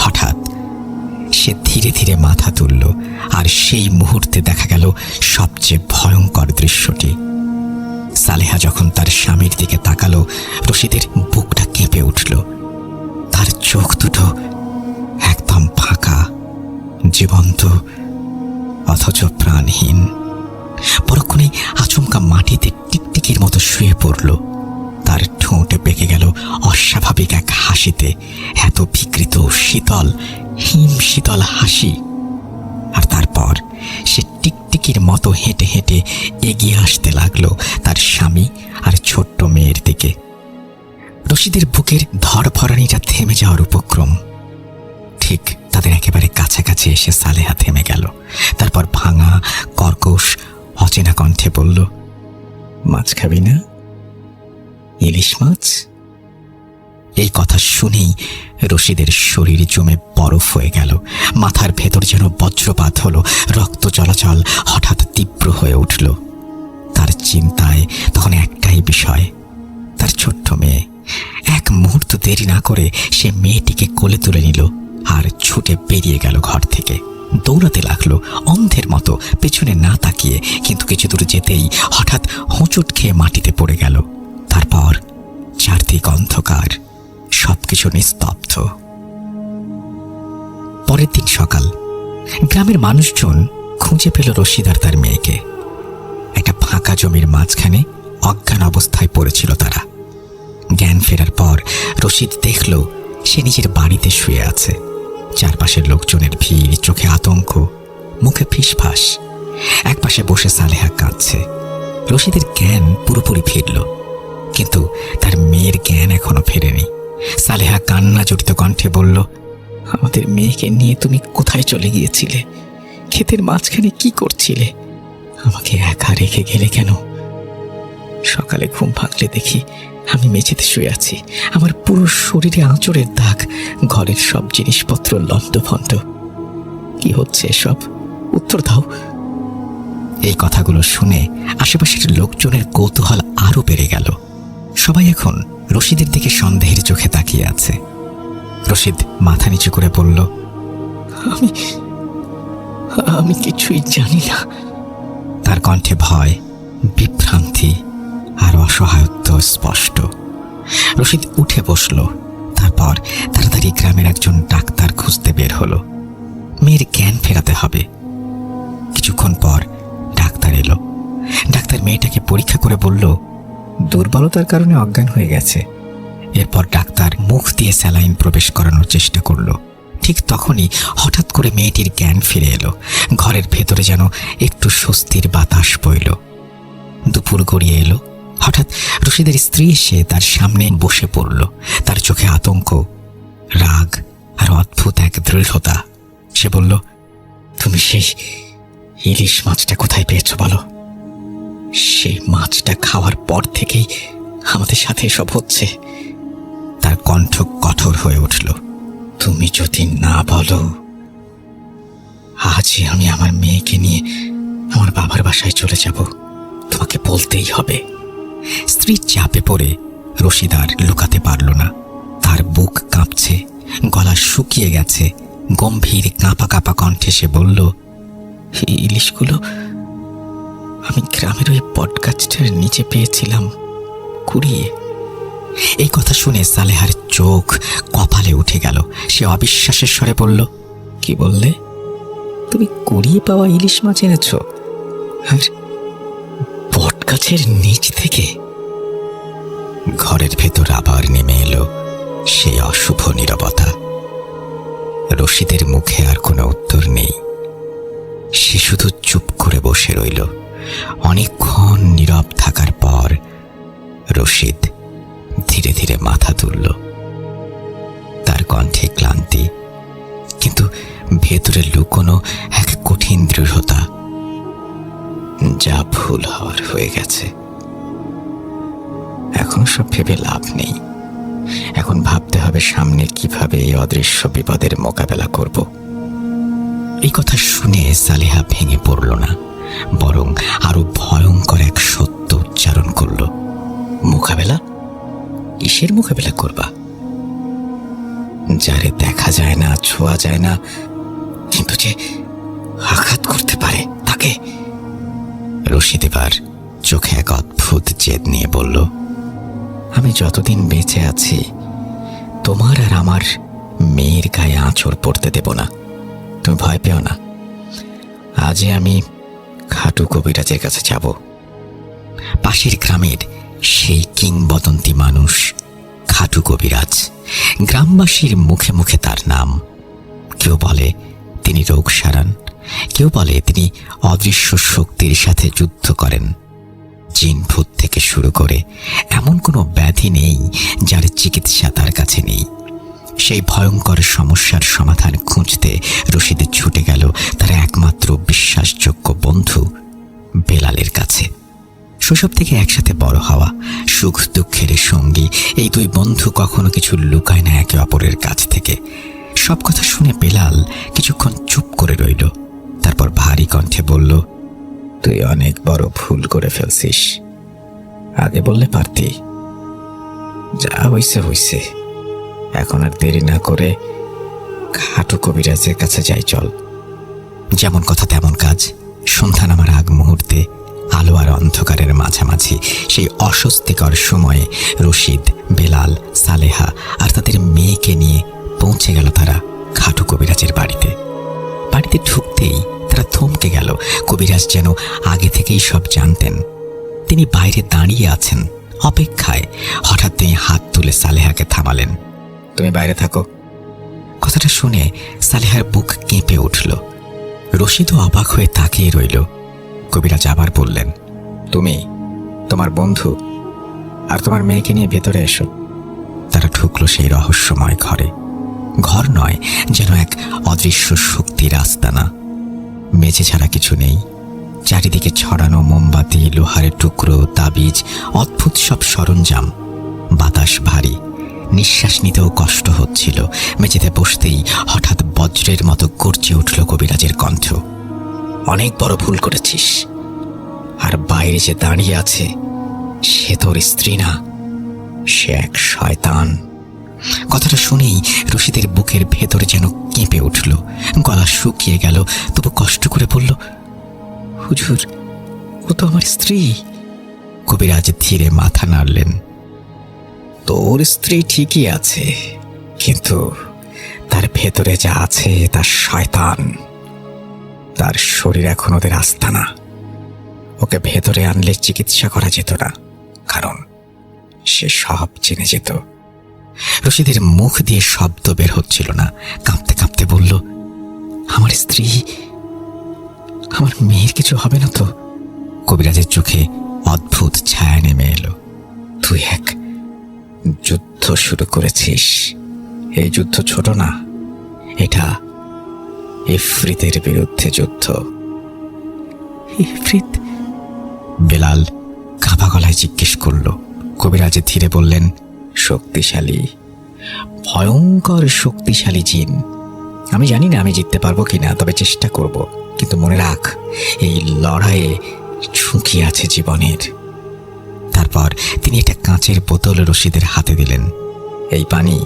হঠাৎ সে ধীরে ধীরে মাথা তুলল, আর সেই মুহূর্তে দেখা গেল সবচেয়ে ভয়ঙ্কর দৃশ্যটি। সালেহা যখন তার স্বামীর দিকে তাকালো, রশিদের বুকটা কেঁপে উঠল। তার চোখ দুটো একদম ফাঁকা, জীবন্ত অথচ প্রাণহীন। পরক্ষণে আচমকা মাটিতে টিকটিকির মতো শুয়ে পড়ল। তার ঠোঁট বেঁকে গেল অস্বাভাবিক এক হাসিতে, এত বিকৃত, শীতল, হিম শীতল হাসি। আর তারপর সে টিকটিকি পাখির মতো হেঁটে হেঁটে এগিয়ে আসতে লাগলো তার স্বামী আর ছোট্ট মেয়ের দিকে। রশিদের বুকের ধড়ফড়ানিটা থেমে যাওয়ার উপক্রম। ঠিক তাদের একেবারে কাছাকাছি এসে সালেহা থেমে গেল। তারপর ভাঙা কর্কশ অচেনা কণ্ঠে বলল, মাছ খাবি না? ইলিশ মাছ? এই কথা শুনেই রশিদের শরীর জমে বরফ হয়ে গেল। মাথার ভেতর যেন বজ্রপাত হলো, রক্ত চলাচল হঠাৎ তীব্র হয়ে উঠল। তার চিন্তায় তখন একটাই বিষয়, তার ছোট্ট মেয়ে। এক মুহূর্ত দেরি না করে সে মেয়েটিকে কোলে তুলে নিল আর ছুটে বেরিয়ে গেল ঘর থেকে। দৌড়াতে লাগলো অন্ধের মতো, পেছনে না তাকিয়ে। কিন্তু কিছু দূর যেতেই হঠাৎ হোঁচট খেয়ে মাটিতে পড়ে গেল। তারপর চারদিক অন্ধকার, সবকিছু নিস্তব্ধ। পরের দিন সকাল, গ্রামের মানুষজন খুঁজে পেল রশিদ আর তার মেয়েকে। একটা ফাঁকা জমির মাঝখানে অজ্ঞান অবস্থায় পড়েছিল তারা। জ্ঞান ফেরার পর রশিদ দেখল সে নিজের বাড়িতে শুয়ে আছে। চারপাশের লোকজনের ভিড়, চোখে আতঙ্ক, মুখে ফিসফাস। একপাশে বসে সালেহা কাঁদছে। রশিদের জ্ঞান পুরোপুরি ফিরল, কিন্তু তার মেয়ের জ্ঞান এখনো ফেরেনি। সালেহা কান্না জড়িত কণ্ঠে বলল, আমাদের মেয়েকে নিয়ে তুমি কোথায় চলে গিয়েছিলে? ক্ষেতের মাঝখানে কি করছিলে? আমাকে একা রেখে গেলে কেন? সকালে ঘুম ভাঙলে দেখি আমি মেঝেতে শুয়ে আছি। আমার পুরো শরীরে আঁচড়ের দাগ, ঘরের সব জিনিসপত্র লণ্ডভণ্ড। কি হচ্ছে এসব? উত্তর দাও। এই কথাগুলো শুনে আশেপাশের লোকজনের কৌতূহল আরো বেড়ে গেল। সবাই এখন রশিদের দিকে সন্দেহের চোখে তাকিয়ে আছে। রশিদ মাথা নিচু করে বলল, আমি কিছুই জানি না। তার কণ্ঠে ভয়, বিভ্রান্তি আর অসহায়ত্ব স্পষ্ট। রশিদ উঠে বসল। তারপর তাড়াতাড়ি গ্রামের একজন ডাক্তার খুঁজতে বের হলো। মেয়ের জ্ঞান ফেরাতে হবে। কিছুক্ষণ পর ডাক্তার এলো। ডাক্তার মেয়েটাকে পরীক্ষা করে বলল, দুর্বলতার কারণে অজ্ঞান হয়ে গেছে। এরপর ডাক্তার মুখ দিয়ে স্যালাইন প্রবেশ করানোর চেষ্টা করলো। ঠিক তখনই হঠাৎ করে মেয়েটির জ্ঞান ফিরে এলো। ঘরের ভেতরে যেন একটু স্বস্তির বাতাস বইল। দুপুর গড়িয়ে এলো। হঠাৎ রশিদের স্ত্রী এসে তার সামনে বসে পড়ল। তার চোখে আতঙ্ক, রাগ আর অদ্ভুত এক দৃঢ়তা। সে বলল, তুমি সেই ইলিশ মাছটা কোথায় পেয়েছো বলো? সেই মাছটা খাওয়ার পর থেকেই আমাদের সাথে এসব হচ্ছে। তার কণ্ঠ কঠোর হয়ে উঠল। তুমি যদি না বলো, আজই আমি আমার মেয়েকে নিয়ে আমার বাবার বাসায় চলে যাব। তোমাকে বলতেই হবে। স্ত্রী চাপে পড়ে রশিদ আর লুকাতে পারল না। তার বুক কাঁপছে, গলা শুকিয়ে গেছে। গম্ভীর কাঁপা কাঁপা কণ্ঠে সে বলল, ইলিশগুলো আমি গ্রামের ওই বটগাছটার নিচে পেয়েছিলাম কুড়িয়ে। এই কথা শুনে সালেহার চোখ কপালে উঠে গেল। সে অবিশ্বাসের স্বরে বলল, কি বললে? তুমি কুড়িয়ে পাওয়া ইলিশ মাছ এনেছ? আর বটগাছের নিচ থেকে? ঘরের ভেতর আবার নেমে এলো সেই অশুভ নীরবতা। রশিদের মুখে আর কোনো উত্তর নেই। সে শুধু চুপ করে বসে রইল। অনেকক্ষণ নীরব থাকার পর রশিদ ধীরে ধীরে মাথা তুলল। তার কণ্ঠে ক্লান্তি, কিন্তু ভেতরে লুকোনো এক কঠিন দৃঢ়তা। যা ভুল হওয়ার হয়ে গেছে। এখন সব ভেবে লাভ নেই। এখন ভাবতে হবে সামনে কিভাবে এই অদৃশ্য বিপদের মোকাবেলা করব। এই কথা শুনে সালেহা ভেঙে পড়ল না, বরং আরো ভয়ঙ্কর এক সত্য উচ্চারণ করল। মোকাবেলা? কিসের মোকাবেলা করবা? যারে দেখা যায় না, ছোঁয়া যায় না, কিন্তু যে আঘাত করতে পারে তাকে। রশিদ এবার চোখে এক অদ্ভুত জেদ নিয়ে বলল, আমি যতদিন বেঁচে আছি তোমার আর আমার মেয়ের গায়ে আঁচড় পড়তে দেব না। তুমি ভয় পেও না। আজই আমি খাটু কবিরাজের কাছে যাব। পাশের গ্রামের সেই কিংবদন্তি মানুষ খাটু কবিরাজ। গ্রামবাসীর মুখে মুখে তার নাম। কেউ বলে তিনি রোগ সারান, কেউ বলে তিনি অদৃশ্য শক্তির সাথে যুদ্ধ করেন। জিন ভূত থেকে শুরু করে এমন কোনো ব্যাধি নেই যার চিকিৎসা তার কাছে নেই। সেই ভয়ঙ্কর সমস্যার সমাধান খুঁজতে রশিদ ছুটে গেল তার একমাত্র বিশ্বাসযোগ্য বন্ধু বেলালের কাছে। শৈশব থেকে একসাথে বড় হওয়া, সুখ দুঃখের সঙ্গী এই দুই বন্ধু কখনো কিছু লুকায় না একে অপরের কাছ থেকে। সব কথা শুনে বেলাল কিছুক্ষণ চুপ করে রইল, তারপর ভারী কণ্ঠে বলল, তুই অনেক বড় ভুল করে ফেলছিস। আগে বললে পারতি। যা হইছে হইছে, এখন আর দেরি না করে খাটু কবিরাজের কাছে যাই চল। যেমন কথা তেমন কাজ। সন্ধ্যা নামার আগ মুহূর্তে আলো আর অন্ধকারের মাঝামাঝি সেই অস্বস্তিকর সময়ে রশিদ, বেলাল, সালেহা আর তাদের মেয়েকে নিয়ে পৌঁছে গেল তারা খাটু কবিরাজের বাড়িতে। বাড়িতে ঢুকতেই তারা থমকে গেল। কবিরাজ যেন আগে থেকেই সব জানতেন। তিনি বাইরে দাঁড়িয়ে আছেন অপেক্ষায়। হঠাৎ তিনি হাত তুলে সালেহাকে থামালেন। তুমি বাইরে থাকো। কথাটা শুনে সালেহার বুক কেঁপে উঠল। রশিদও অবাক হয়ে তাকিয়ে রইল। কবিরাজ আবার বললেন, তুমি, তোমার বন্ধু আর তোমার মেয়েকে নিয়ে ভেতরে এসো। তারা ঢুকলো সেই রহস্যময় ঘরে। ঘর নয়, যেন এক অদৃশ্য শক্তির আস্তানা। মেঝে ছাড়া কিছু নেই। চারিদিকে ছড়ানো মোমবাতি, লোহারের টুকরো, তাবিজ, অদ্ভুত সব সরঞ্জাম। বাতাস ভারী, নিঃশ্বাস নিতেও কষ্ট হচ্ছিল। মেঝেতে বসতেই হঠাৎ বজ্রের মতো গর্জে উঠল কবিরাজের কণ্ঠ, অনেক বড় ভুল করেছিস। আর বাইরে যে দাঁড়িয়ে আছে সে তোর স্ত্রী না, সে এক শয়তান। কথাটা শুনেই রশিদের বুকের ভেতরে যেন কেঁপে উঠল। গলা শুকিয়ে গেল, তবু কষ্ট করে বলল, হুজুর, ও তো আমার স্ত্রী। কবিরাজ ধীরে মাথা নাড়লেন। তোর স্ত্রী ঠিকই আছে, কিন্তু তার ভেতরে যা আছে তা শয়তান। তার শরীর এখন ওদের আস্তানা। ওকে ভেতরে আনলে চিকিৎসা করা যেত না, কারণ সে সব জেনে যেত। রশিদের মুখ দিয়ে শব্দ বের হচ্ছিল না। কাঁপতে কাঁপতে বলল, আমার স্ত্রী, আমার মেয়ের কিছু হবে না তো? কবিরাজের চোখে অদ্ভুত ছায়া নেমে এলো। তুই এক যুদ্ধ শুরু করেছিস। এই যুদ্ধ ছোট না, এটা ইফরিতের বিরুদ্ধে যুদ্ধ। ইফরিত? বেলাল কাঁপা গলায় জিজ্ঞেস করল। কবিরাজ ধীরে বললেন, শক্তিশালী, ভয়ঙ্কর শক্তিশালী জিন। আমি জানি না আমি জিততে পারবো কিনা, তবে চেষ্টা করব। কিন্তু মনে রাখ, এই লড়াইয়ে ঝুঁকি আছে জীবনের। তারপর তিনি একটা কাঁচের বোতল রশিদের হাতে দিলেন। এই পানি,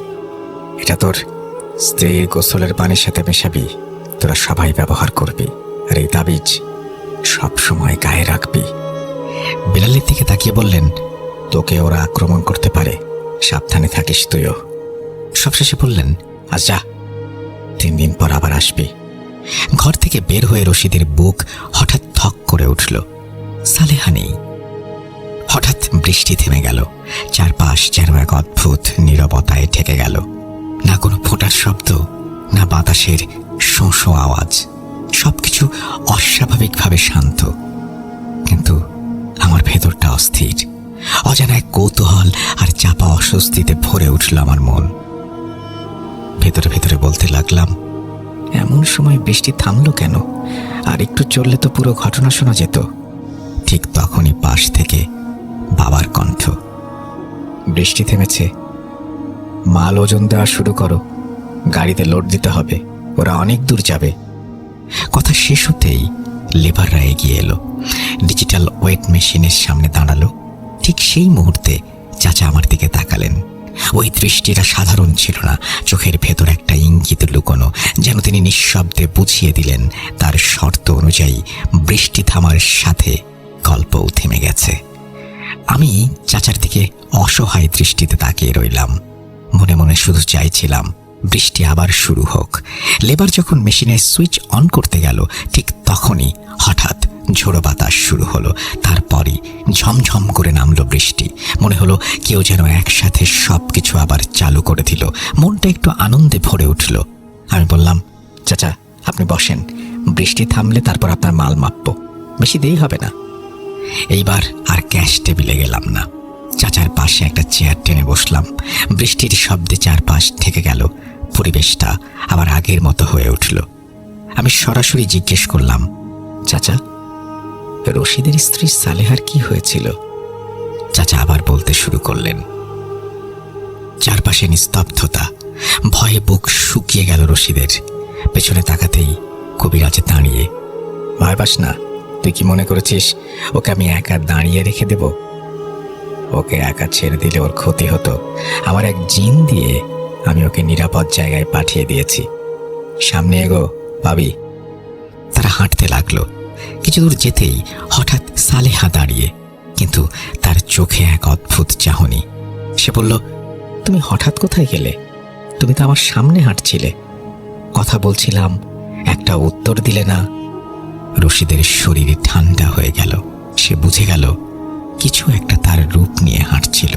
এটা তোর স্ত্রীর গোসলের পানির সাথে মেশাবি। তোরা সবাই ব্যবহার করবি। আর এই তাবিজ সব সময় গায়ে রাখবি। বেলালের দিকে তাকিয়ে বললেন, তোকে ওরা আক্রমণ করতে পারে, সাবধানে থাকিস তুইও। সবশেষে বললেন, আজ যা, 3 দিন পর আবার আসবি। ঘর থেকে বের হয়ে রশিদের বুক হঠাৎ থক করে উঠল। সালেহা নেই। হঠাৎ বৃষ্টি থেমে গেল। চারপাশ যেন এক অদ্ভুত নীরবতায় ঠেকে গেল। না কোনো ফোঁটার শব্দ, না বাতাসের শোঁ শোঁ আওয়াজ। সবকিছু অস্বাভাবিকভাবে শান্ত। কিন্তু আমার ভেতরটা অস্থির। অজানা এক কৌতূহল আর চাপা অস্বস্তিতে ভরে উঠল আমার মন। ভেতরে ভেতরে বলতে লাগলাম, এমন সময় বৃষ্টি থামলো কেন? আর একটু চললে তো পুরো ঘটনা শোনা যেত। ঠিক তখনই পাশ থেকে বাবার কণ্ঠ, বৃষ্টি থেমেছে, মাল ওজন দেওয়া শুরু করো, গাড়িতে লোড দিতে হবে, ওরা অনেক দূর যাবে। কথা শেষ হতেই লেবাররা এগিয়ে এলো। ডিজিটাল ওয়েট মেশিনের সামনে দাঁড়ালো। ঠিক সেই মুহূর্তে চাচা আমার দিকে তাকালেন। ওই দৃষ্টিটা সাধারণ ছিল না। চোখের ভেতর একটা ইঙ্গিত লুকোনো, যেন তিনি নিঃশব্দে বুঝিয়ে দিলেন তার শর্ত অনুযায়ী বৃষ্টি থামার সাথে গল্পও থেমে গেছে। আমি চাচার দিকে অসহায় দৃষ্টিতে তাকিয়ে রইলাম। মনে মনে শুধু চাইছিলাম বৃষ্টি আবার শুরু হোক। লেবার যখন মেশিনের সুইচ অন করতে গেল, ঠিক তখনই হঠাৎ ঝোড়ো বাতাস শুরু হলো। তারপরই ঝমঝম করে নামলো বৃষ্টি। মনে হলো কেউ যেন একসাথে সবকিছু আবার চালু করে দিল। মনটা একটু আনন্দে ভরে উঠল। আমি বললাম, চাচা আপনি বসেন, বৃষ্টি থামলে তারপর আপনার মাল মাপবো, বেশি দেরি হবে না। এইবার আর ক্যাশ টেবিলে গেলাম না, চাচার পাশে একটা চেয়ার টেনে বসলাম। বৃষ্টির শব্দে চারপাশ ঢেকে গেল, পরিবেশটা আবার আগের মতো হয়ে উঠল। আমি সরাসরি জিজ্ঞেস করলাম, চাচা, রশিদের স্ত্রী সালেহার কি হয়েছিল? চাচা আবার বলতে শুরু করলেন। চারপাশে নিস্তব্ধতা, ভয়ে বুক শুকিয়ে গেল রশিদের। পেছনে তাকাতেই কবিরাজ দাঁড়িয়ে। ভয় পাস না, তুই কি মনে করেছিস ওকে আমি একা দাঁড়িয়ে রেখে দেব? ওকে একা ছেড়ে দিলে ওর ক্ষতি হতো। আমার এক জিন দিয়ে আমি ওকে নিরাপদ জায়গায় পাঠিয়ে দিয়েছি। সামনে এগো, পাবি। তারা হাঁটতে লাগলো। কিছু দূর যেতেই হঠাৎ সালেহা দাঁড়িয়ে, কিন্তু তার চোখে এক অদ্ভুত চাহনি। সে বলল, তুমি হঠাৎ কোথায় গেলে? তুমি তো আমার সামনে হাঁটছিলে, কথা বলছিলাম, একটা উত্তর দিলে না। রশিদের শরীর ঠান্ডা হয়ে গেল। সে বুঝে গেল কিছু একটা তার রূপ নিয়ে হাঁটছিল।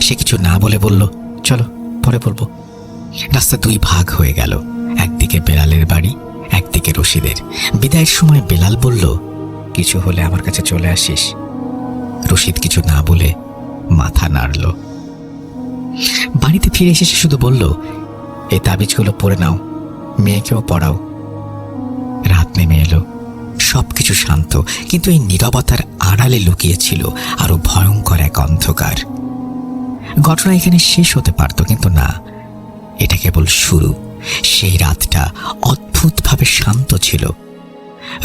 সে কিছু না বলে বলল, চলো, পরে বলবো। রাস্তা দুই ভাগ হয়ে গেল, একদিকে বেলালের বাড়ি, একদিকে রশিদের। বিদায়ের সময় বেলাল বলল, কিছু হলে আমার কাছে চলে আসিস। রশিদ কিছু না বলে মাথা নাড়ল। বাড়িতে ফিরে এসে সে শুধু বলল, এই তাবিজগুলো পরে নাও, মেয়েকেও পড়াও। রাত নেমে এলো, সবকিছু শান্ত, কিন্তু এই নীরবতার আড়ালে লুকিয়েছিল আরো ভয়ঙ্কর এক অন্ধকার। ঘটনা এখানে শেষ হতে পারত, কিন্তু না, এটা কেবল শুরু। সেই রাতটা অদ্ভুতভাবে শান্ত ছিল।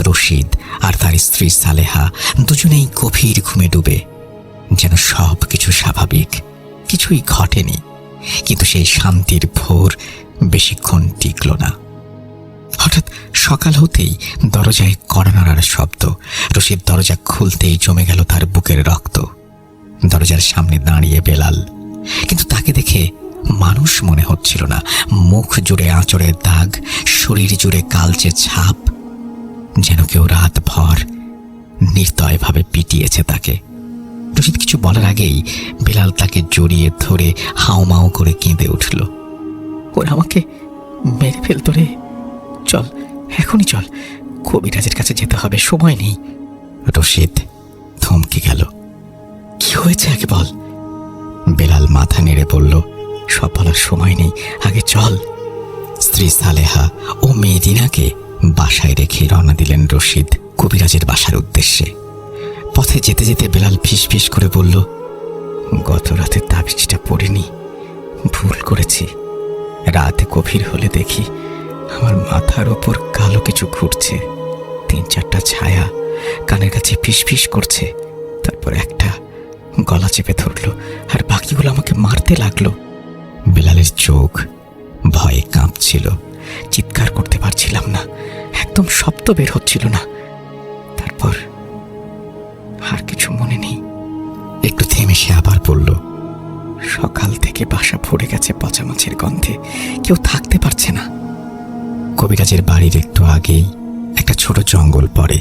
রশিদ আর তার স্ত্রী সালেহা দুজনেই গভীর ঘুমে ডুবে, যেন সব কিছু স্বাভাবিক, কিছুই ঘটেনি। কিন্তু সেই শান্তির ভোর বেশিক্ষণ টিকল না। হঠাৎ সকাল হতেই দরজায় কড়া নাড়ার শব্দ। রশিদ দরজা খুলতেই জমে গেল তার বুকের রক্ত। দরজার সামনে দাঁড়িয়ে বেলাল, কিন্তু তাকে দেখে মানুষ মনে হচ্ছিল না। মুখ জুড়ে আঁচড়ের দাগ, শরীর জুড়ে কালচে ছাপ, যেন কেউ রাত ভর নির্দয়ভাবে পিটিয়েছে তাকে। রশিদ কিছু বলার আগেই বেলাল তাকে জড়িয়ে ধরে হাউমাউ করে কেঁদে উঠল। ওরা আমাকে মেরে ফেলতো রে, চল, এখনই চল, কবিরাজের কাছে যেতে হবে, সময় নেই। রশিদ থমকে গেল। কি হয়েছে আগে বল। বেলাল মাথা নেড়ে বলল, সব বলার সময় নেই, আগে চল। স্ত্রী সালেহা ও মেদিনাকে বাসায় রেখে রওনা দিলেন রশিদ কবিরাজের বাসার উদ্দেশ্যে। পথে যেতে যেতে বেলাল ফিসফিস করে বলল, গত রাতে তাবিজটা পড়িনি, ভুল করেছি। রাত গভীর হলে দেখি আমার মাথার ওপর কালো কিছু ঘুরছে, 3-4টা ছায়া কানের কাছে ফিসফিস করছে, তারপর একটা গলা চেপে ধরলো, আর বাকিগুলো আমাকে মারতে লাগলো। বেলালের চোখ ভয়ে কাঁপছিল, চিৎকার করতে পারছিলাম না, একদম শব্দ বের হচ্ছিল না। তারপর আর কিছু মনে নেই। একটু থেমে সে আবার বলল, সকাল থেকে বাসা ভরে গেছে পচা মাছের গন্ধে, কেউ থাকতে পারছে না। কবিরাজের বাড়ির একটু আগেই একটা ছোট জঙ্গল পড়ে,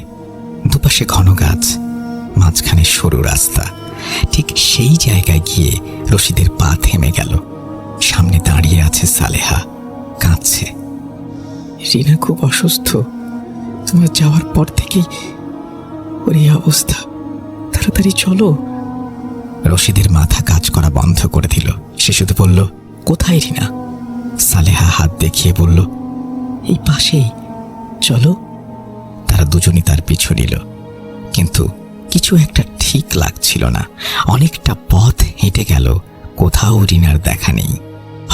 দুপাশে ঘন গাছ, মাঝখানে সরু রাস্তা। ঠিক সেই জায়গায় গিয়ে রশিদের পা থেমে গেল। সামনে দাঁড়িয়ে আছে সালেহা, কাঁদছে। রিনা খুব অসুস্থ, তোমার যাওয়ার পর থেকেই ওর এই অবস্থা, তাড়াতাড়ি চলো। রশিদের মাথা কাজ করা বন্ধ করে দিল। সে শুধু বলল, কোথায় রিনা? সালেহা হাত দেখিয়ে বলল, এই পাশেই, চলো। তারা দুজনই তার পিছু নিল, কিন্তু কিছু একটা ঠিক লাগছিল না। অনেকটা পথ হেঁটে গেল, কোথাও রিনার দেখা নেই।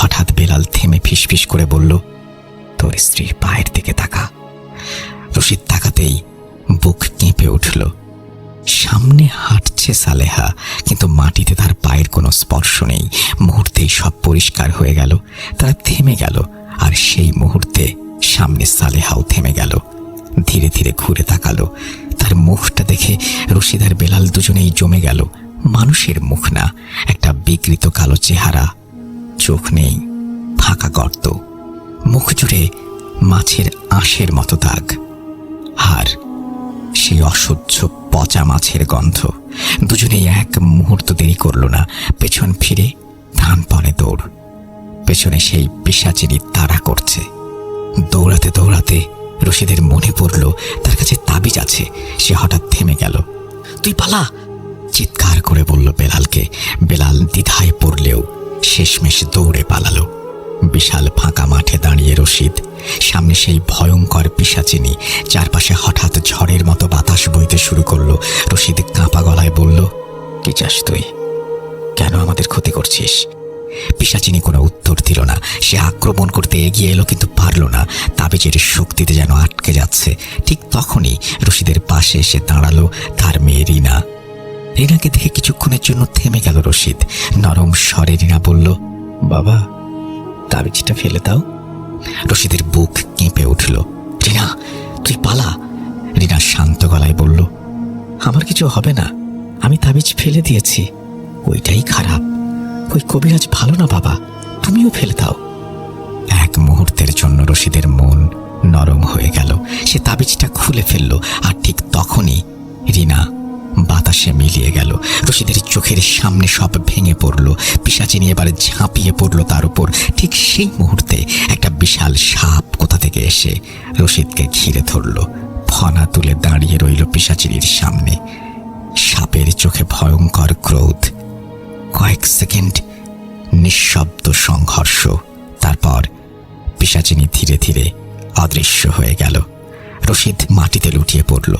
হঠাৎ বেলাল থেমে ফিসফিস করে বলল, তোর স্ত্রীর পায়ের দিকে তাকা। রশিদ তাকাতেই বুক কেঁপে উঠল। সামনে হাঁটছে সালেহা, কিন্তু মাটিতে তার পায়ের কোনো স্পর্শ নেই। মুহূর্তেই সব পরিষ্কার হয়ে গেল। তারা থেমে গেল, আর সেই মুহূর্তে সামনে সালেহাও থেমে গেল। ধীরে ধীরে ঘুরে তাকালো। তার মুখটা দেখে রশিদ আর বেলাল দুজনেই জমে গেল। মানুষের মুখ না, একটা বিকৃত কালো চেহারা, চোখ নেই, ফাঁকা গর্ত, মুখ জুড়ে মাছের আঁশের মতো দাগ, আর সেই অসহ্য পচা মাছের গন্ধ। দুজনেই এক মুহূর্ত দেরি করল না, পেছন ফিরে প্রাণপণে দৌড়। পেছনে সেই পিশাচিনী তাড়া করছে। দৌড়াতে দৌড়াতে রশিদের মনে পড়ল তার কাছে তাবিজ আছে। সে হঠাৎ থেমে গেল। তুই পালা, চিৎকার করে বলল বেলালকে। বেলাল দ্বিধায় পড়লেও শেষমেশ দৌড়ে পালালো। বিশাল ফাঁকা মাঠে দাঁড়িয়ে রশিদ, সামনে সেই ভয়ঙ্কর পিশাচিনী। চারপাশে হঠাৎ ঝড়ের মতো বাতাস বইতে শুরু করলো। রশিদ কাঁপা গলায় বলল, কি চাস তুই? কেন আমাদের ক্ষতি করছিস? পিশাচিনী কোনো উত্তর দিল না। সে আক্রমণ করতে এগিয়ে এলো, কিন্তু পারল না। তাবিজের শক্তিতে যেন আটকে যাচ্ছে। ঠিক তখনই রশিদের পাশে এসে দাঁড়ালো তার মেয়ে রিনা। রিনাকে দেখে কিছুক্ষণের জন্য থেমে গেল রশিদ। নরম স্বরে রিনা বলল, বাবা, তাবিজটা ফেলে দাও। রশিদের বুক কেঁপে উঠল। রিনা, তুই পালা। রিনা শান্ত গলায় বলল, আমার কিছু হবে না, আমি তাবিজ ফেলে দিয়েছি। ওইটাই খারাপ, ওই কবিরাজ ভালো না বাবা, তুমিও ফেলে দাও। এক মুহূর্তের জন্য রশিদের মন নরম হয়ে গেল। সে তাবিজটা খুলে ফেলল, আর ঠিক তখনই রিনা বাতাসে মিলিয়ে গেল। রশিদের চোখের সামনে সব ভেঙে পড়ল। পিশাচিনী এবার ঝাঁপিয়ে পড়ল তার উপর। ঠিক সেই মুহূর্তে একটা বিশাল সাপ কোথা থেকে এসে রশিদকে ঘিরে ধরল। ফনা তুলে দাঁড়িয়ে রইল পিশাচিনীর সামনে। সাপের চোখে ভয়ঙ্কর ক্রোধ। কয়েক সেকেন্ড নিঃশব্দ সংঘর্ষ। তারপর পিশাচিনী ধীরে ধীরে অদৃশ্য হয়ে গেল। রশিদ মাটিতে লুটিয়ে পড়ল।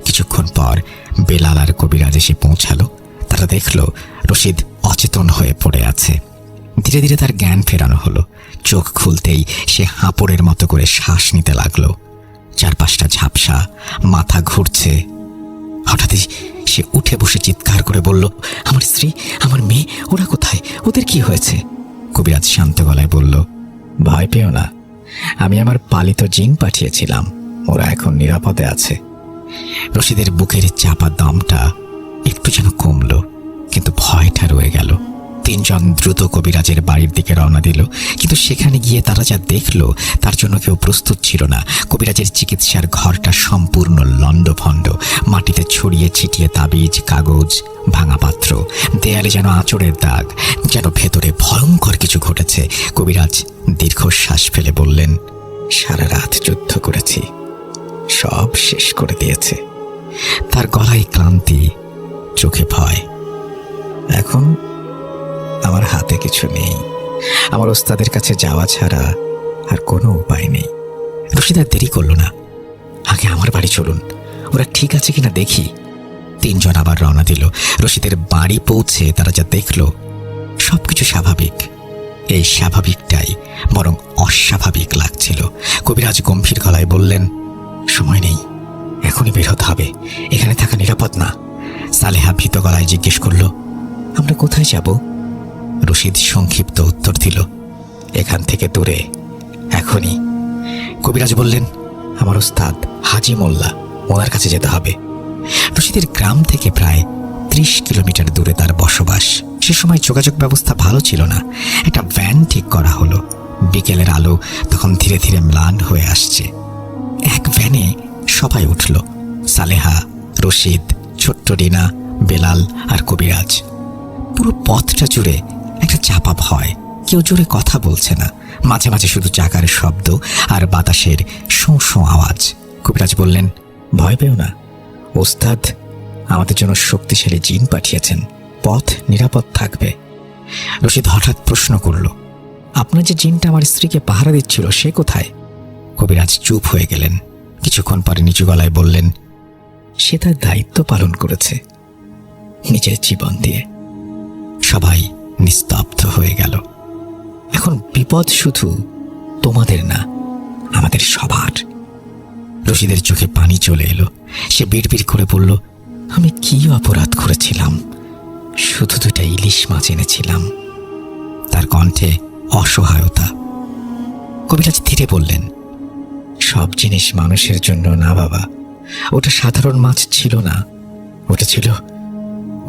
কিছুক্ষণ পর বেলাল আর কবিরাজ এসে পৌঁছালো। তারা দেখল রশিদ অচেতন হয়ে পড়ে আছে। ধীরে ধীরে তার জ্ঞান ফেরানো হলো। চোখ খুলতেই সে হাঁপড়ের মতো করে শ্বাস নিতে লাগলো। চারপাশটা ঝাপসা, মাথা ঘুরছে। হঠাৎই সে উঠে বসে চিৎকার করে বলল, আমার স্ত্রী, আমার মেয়ে, ওরা কোথায়? ওদের কি হয়েছে? কবিরাজ শান্ত গলায় বলল, ভয় পেও না, আমি আমার পালিত জিন পাঠিয়েছিলাম, ওরা এখন নিরাপদে আছে। রশিদের বুকের চাপা দমটা একটু যেন কমল, কিন্তু ভয়টা রয়ে গেল। তিনজন দ্রুত কবিরাজের বাড়ির দিকে রওনা দিল, কিন্তু সেখানে গিয়ে তারা যা দেখল তার জন্য কেউ প্রস্তুত ছিল না। কবিরাজের চিকিৎসার ঘরটা সম্পূর্ণ লণ্ডভণ্ড। মাটিতে ছড়িয়ে ছিটিয়ে তাবিজ, কাগজ, ভাঙা পাত্র। দেয়ালে যেন আঁচড়ের দাগ, যেন ভেতরে ভয়ঙ্কর কিছু ঘটেছে। কবিরাজ দীর্ঘশ্বাস ফেলে বললেন, সারা রাত যুদ্ধ করেছি, সব শেষ করে দিয়েছে। তার গলায় ক্লান্তি, চোখে ভয়। এখন আমার হাতে কিছু নেই, আমার ওস্তাদের কাছে যাওয়া ছাড়া আর কোনো উপায় নেই। রশিদ আর দেরি করল না, আগে আমার বাড়ি চলুন, ওরা ঠিক আছে কিনা দেখি। তিনজন আবার রওনা দিল। রশিদের বাড়ি পৌঁছে তারা যা দেখল সবকিছু স্বাভাবিক। এই স্বাভাবিকটাই বরং অস্বাভাবিক লাগছিল। কবিরাজ গম্ভীর গলায় বললেন, সময় নেই, এখনই বের হতে হবে, এখানে থাকা নিরাপদ না। সালেহা ভীত গলায় জিজ্ঞেস করল, আমরা কোথায় যাব? রশিদ সংক্ষিপ্ত উত্তর দিল, এখান থেকে দূরে, এখনই। কবিরাজ বললেন, আমার ওস্তাদ হাজি মোল্লা, ওনার কাছে যেতে হবে। রশিদের গ্রাম থেকে প্রায় 30 কিলোমিটার দূরে তার বসবাস। সে সময় যোগাযোগ ব্যবস্থা ভালো ছিল না। একটা ভ্যান ঠিক করা হলো। বিকেলের আলো তখন ধীরে ধীরে ম্লান হয়ে আসছে। এক ভ্যানে সবাই উঠল, সালেহা, রশিদ, ছোট্ট রিনা, বেলাল আর কবিরাজ। পুরো পথটা জুড়ে একটা চাপা ভয়। কেউ জোরে কথা বলছে না, মাঝে মাঝে শুধু চাকার শব্দ আর বাতাসের শোঁ শোঁ আওয়াজ। কবিরাজ বললেন, ভয় পেও না, ওস্তাদ আমাদের জন্য শক্তিশালী জিন পাঠিয়েছেন, পথ নিরাপদ থাকবে। রশিদ হঠাৎ প্রশ্ন করল, আপনার যে জিনটা আমার স্ত্রীকে পাহারা দিচ্ছিল সে কোথায়? কবিরাজ চুপ হয়ে গেলেন। কিছুক্ষণ পরে নিচু গলায় বললেন, সে তার দায়িত্ব পালন করেছে নিজের জীবন দিয়ে। সবাই নিস্তব্ধ হয়ে গেল। এখন বিপদ শুধু তোমাদের না, আমাদের সবার। রশিদের চোখে পানি চলে এলো। সে বিড়বিড় করে বলল, আমি কি অপরাধ করেছিলাম? শুধু 2টা ইলিশ মাছ এনেছিলাম। তার কণ্ঠে অসহায়তা। কবিরাজ ধীরে বললেন, সব জিনিস মানুষের জন্য না বাবা, ওটা সাধারণ মাছ ছিল না, ওটা ছিল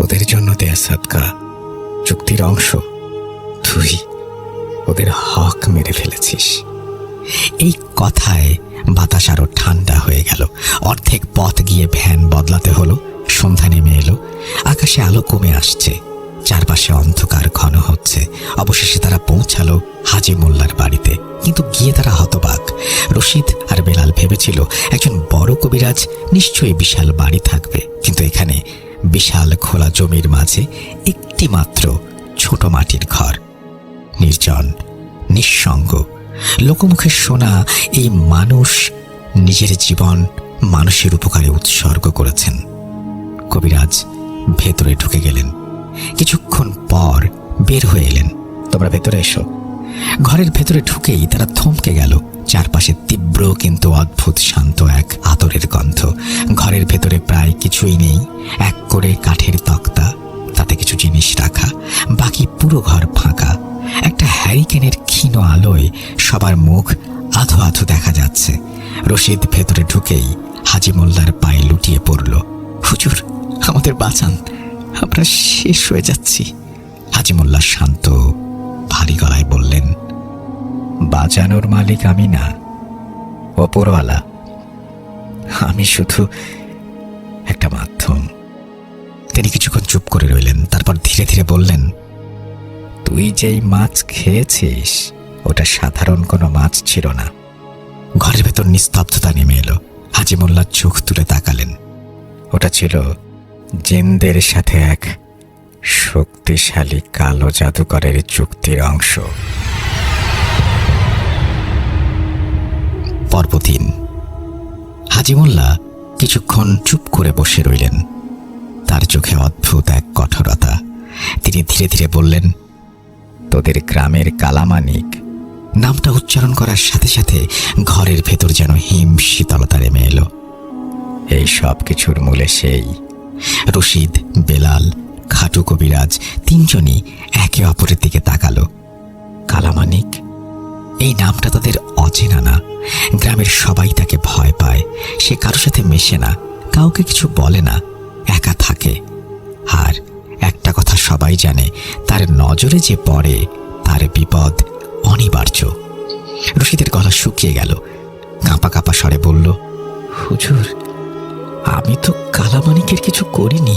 ওদের জন্য দেয়া সাদকা, চুক্তির অংশ। তুই ওদের হক মেরে ফেলেছিস। এই কথায় বাতাস আরো ঠান্ডা হয়ে গেল। অর্ধেক পথ গিয়ে ভ্যান বদলাতে হলো। সন্ধ্যা নেমে এলো, আকাশে আলো কমে আসছে। চারপাশে অন্ধকার ঘন হচ্ছে। অবশেষে তারা পৌঁছালো হাজি মোল্লার বাড়িতে। কিন্তু গিয়ে তারা হতবাক। রশিদ আর বেলাল ভেবেছিল একজন বড় কবিরাজ নিশ্চয়ই বিশাল বাড়ি থাকবে, কিন্তু এখানে বিশাল খোলা জমির মাঝে একটি মাত্র ছোট মাটির ঘর। নির্জন, নিঃসঙ্গ। লোকমুখে শোনা এই মানুষ নিজের জীবন মানুষের উপকারে উৎসর্গ করেছেন। কবিরাজ ভেতরে ঢুকে গেলেন। কিছুক্ষণ পর বের হয়ে এলেন। তোমরা ভেতরে এসো। ঘরের ভেতরে ঢুকেই তারা থমকে গেল। চারপাশে তীব্র কিন্তু অদ্ভুত শান্ত এক আতরের গন্ধ। ঘরের ভেতরে প্রায় কিছুই নেই। এক করে কাঠের তক্তা, তাতে কিছু জিনিস রাখা, বাকি পুরো ঘর ফাঁকা। একটা হ্যারিকেনের ক্ষীণ আলোয় সবার মুখ আধো আধো দেখা যাচ্ছে। রশিদ ভেতরে ঢুকেই হাজি মোল্লার পায়ে লুটিয়ে পড়ল। হুজুর, আমাদের বাঁচান, আমরা শেষ হয়ে যাচ্ছি। হাজি মোল্লা শান্ত ভারী গলায় বললেন, বাঁচানোর মালিক আমি না, ওপরওয়ালা। আমি শুধু একটা মাধ্যম। তিনি কিছুক্ষণ চুপ করে রইলেন, তারপর ধীরে ধীরে বললেন, তুই যেই মাছ খেয়েছিস ওটা সাধারণ কোনো মাছ ছিল না। ঘরের ভেতর নিস্তব্ধতা নেমে এলো। হাজি মোল্লা চোখ তুলে তাকালেন। ওটা ছিল জিনদের সাথে এক শক্তিশালী কালো জাদুকরের চুক্তির অংশ। পর্ব 3। হাজি মোল্লা কিছুক্ষণ চুপ করে বসে রইলেন। তার চোখে অদ্ভুত এক কঠোরতা। তিনি ধীরে ধীরে বললেন, তোদের গ্রামের কালামানিক। নামটা উচ্চারণ করার সাথে সাথে ঘরের ভেতর যেন হিম শীতলতা নেমে এলো। এই সব কিছুর মূলে সেই। রশিদ, বেলাল, খাটু কবিরাজ তিনজনই একে অপরের দিকে তাকালো। কালামানিক, এই নামটা তাদের অচেনা না। গ্রামের সবাই তাকে ভয় পায়। সে কারোর সাথে মেশে না, কাউকে কিছু বলে না, একা থাকে। আর একটা কথা সবাই জানে, তার নজরে যে পড়ে তার বিপদ অনিবার্য। রশিদের গলা শুকিয়ে গেল। কাঁপা কাঁপা স্বরে বলল, হুজুর, আমি তো কালামানিকের কিছু করিনি।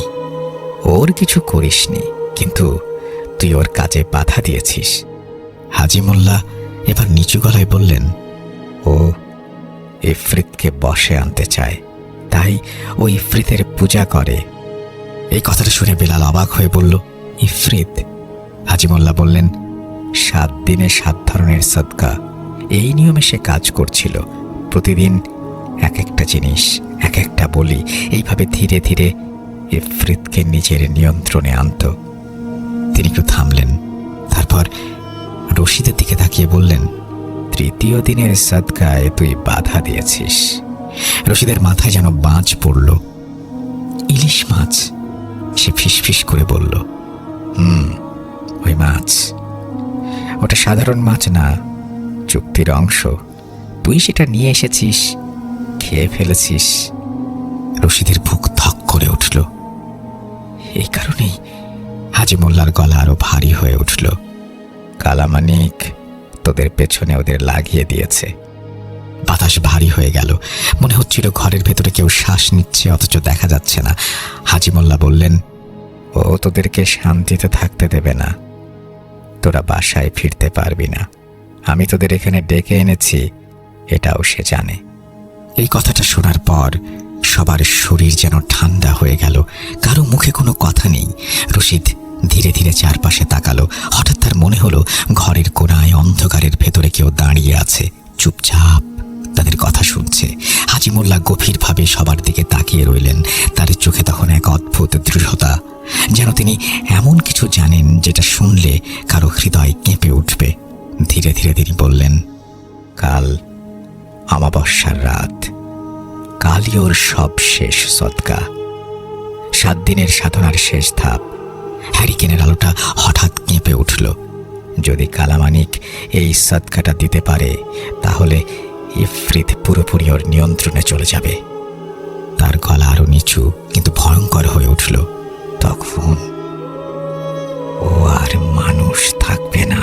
ওর কিছু করিসনি, কিন্তু তুই ওর কাজে বাধা দিয়েছিস। হাজি মোল্লা এবার নিচু গলায় বললেন, ও ইফরিতকে বশে আনতে চায়, তাই ও ইফরিতের পূজা করে। এই কথাটা শুনে বেলাল অবাক হয়ে বলল, ইফরিত? হাজি মোল্লা বললেন, 7 দিনে 7 ধরনের সদকা। এই নিয়মে সে কাজ করছিল। প্রতিদিন এক একটা জিনিস, এক একটা বলি, এইভাবে ধীরে ধীরে ইফরিতকে নিজের নিয়ন্ত্রণে আনত। তিনি একটু থামলেন, তারপর রশিদের দিকে তাকিয়ে বললেন, 3য় দিনের সদকায় তুই বাধা দিয়েছিস। রশিদের মাথায় যেন বাজ পড়ল। ইলিশ মাছ? সে ফিসফিস করে বলল, ওই মাছ। ওটা সাধারণ মাছ না, চুক্তির অংশ। তুই সেটা নিয়ে এসেছিস, খেয়ে ফেলেছিস। রশিদের বুক ধক করে উঠল। এই কারণেই হাজি মোল্লার গলা আরো ভারী হয়ে উঠল। কালামানিক তোদের পেছনে ওদের লাগিয়ে দিয়েছে। বাতাস ভারী হয়ে গেল। মনে হচ্ছিল ঘরের ভেতরে কেউ শ্বাস নিচ্ছে, অথচ দেখা যাচ্ছে না। হাজি মোল্লা বললেন, ও তোদেরকে শান্তিতে থাকতে দেবে না। তোরা বাসায় ফিরতে পারবি না। আমি তোদের এখানে ডেকে এনেছি, এটাও সে জানে। এই কথাটা শোনার পর সবার শরীর যেন ঠান্ডা হয়ে গেল। কারো মুখে কোনো কথা নেই। রশিদ ধীরে ধীরে চারপাশে তাকালো। হঠাৎ তার মনে হলো ঘরের কোণায় অন্ধকারের ভেতরে কেউ দাঁড়িয়ে আছে, চুপচাপ তাদের কথা শুনছে। হাজি মোল্লা গভীরভাবে সবার দিকে তাকিয়ে রইলেন। তার চোখে তখন এক অদ্ভুত দৃঢ়তা, যেন তিনি এমন কিছু জানেন যেটা শুনলে কারো হৃদয় কেঁপে উঠবে। ধীরে ধীরে তিনি বললেন, কাল অমাবস্যার রাত, কালই ওর সব শেষ সদকা, 7 দিনের সাধনার শেষ ধাপ। হ্যারিকেনের আলোটা হঠাৎ কেঁপে উঠল। যদি কালামানিক এই সদকাটা দিতে পারে, তাহলে ইফরিত পুরোপুরি ওর নিয়ন্ত্রণে চলে যাবে। তার গলা আরো নিচু কিন্তু ভয়ঙ্কর হয়ে উঠল। তখন ও আর মানুষ থাকবে না।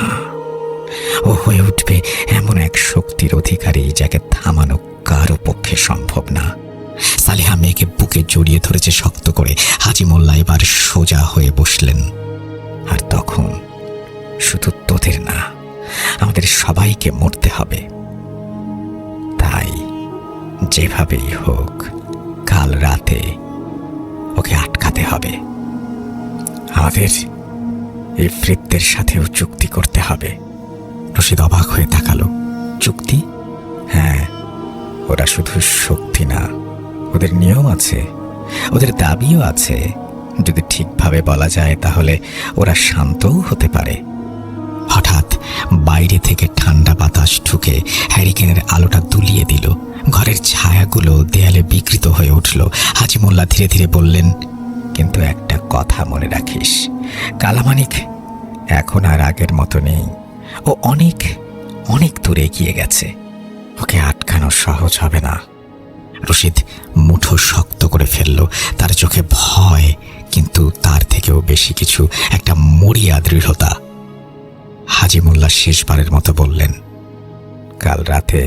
ও হয়ে উঠবে এমন এক শক্তির অধিকারী যাকে থামানো কারো পক্ষে সম্ভব না। সালেহা মেয়েকে বুকে জড়িয়ে ধরেছে শক্ত করে। হাজি মোল্লা এবার সোজা হয়ে বসলেন। আর তখন শুধু তোদের না, আমাদের সবাইকে মরতে হবে। তাই যেভাবেই হোক কাল রাতে ওকে আটকাতে হবে। আমাদের এই ফ্রিতদের সাথেও চুক্তি করতে হবে। রশিদ অবাক হয়ে তাকালো। চুক্তি? হ্যাঁ, ওরা শুধু শক্তি না, ওদের নিয়ম আছে, ওদের দাবিও আছে। যদি ঠিকভাবে বলা যায় তাহলে ওরা শান্তও হতে পারে। হঠাৎ বাইরে থেকে ঠান্ডা বাতাস ঢুকে হ্যারিকেনের আলোটা দুলিয়ে দিল। ঘরের ছায়াগুলো দেয়ালে বিকৃত হয়ে উঠল। হাজি মোল্লা ধীরে ধীরে বললেন, কিন্তু একটা কথা মনে রাখিস, কালামানিক এখন আর আগের মতো নেই। ও অনেক অনেক দূরে এগিয়ে গেছে। ওকে আটকানো সহজ হবে না। রশিদ মুঠো শক্ত করে ফেলল। তার চোখে ভয়, কিন্তু তার থেকেও বেশি কিছু, একটা মরিয়া দৃঢ়তা। হাজি মোল্লা শেষবারের মতো বললেন, কাল রাতে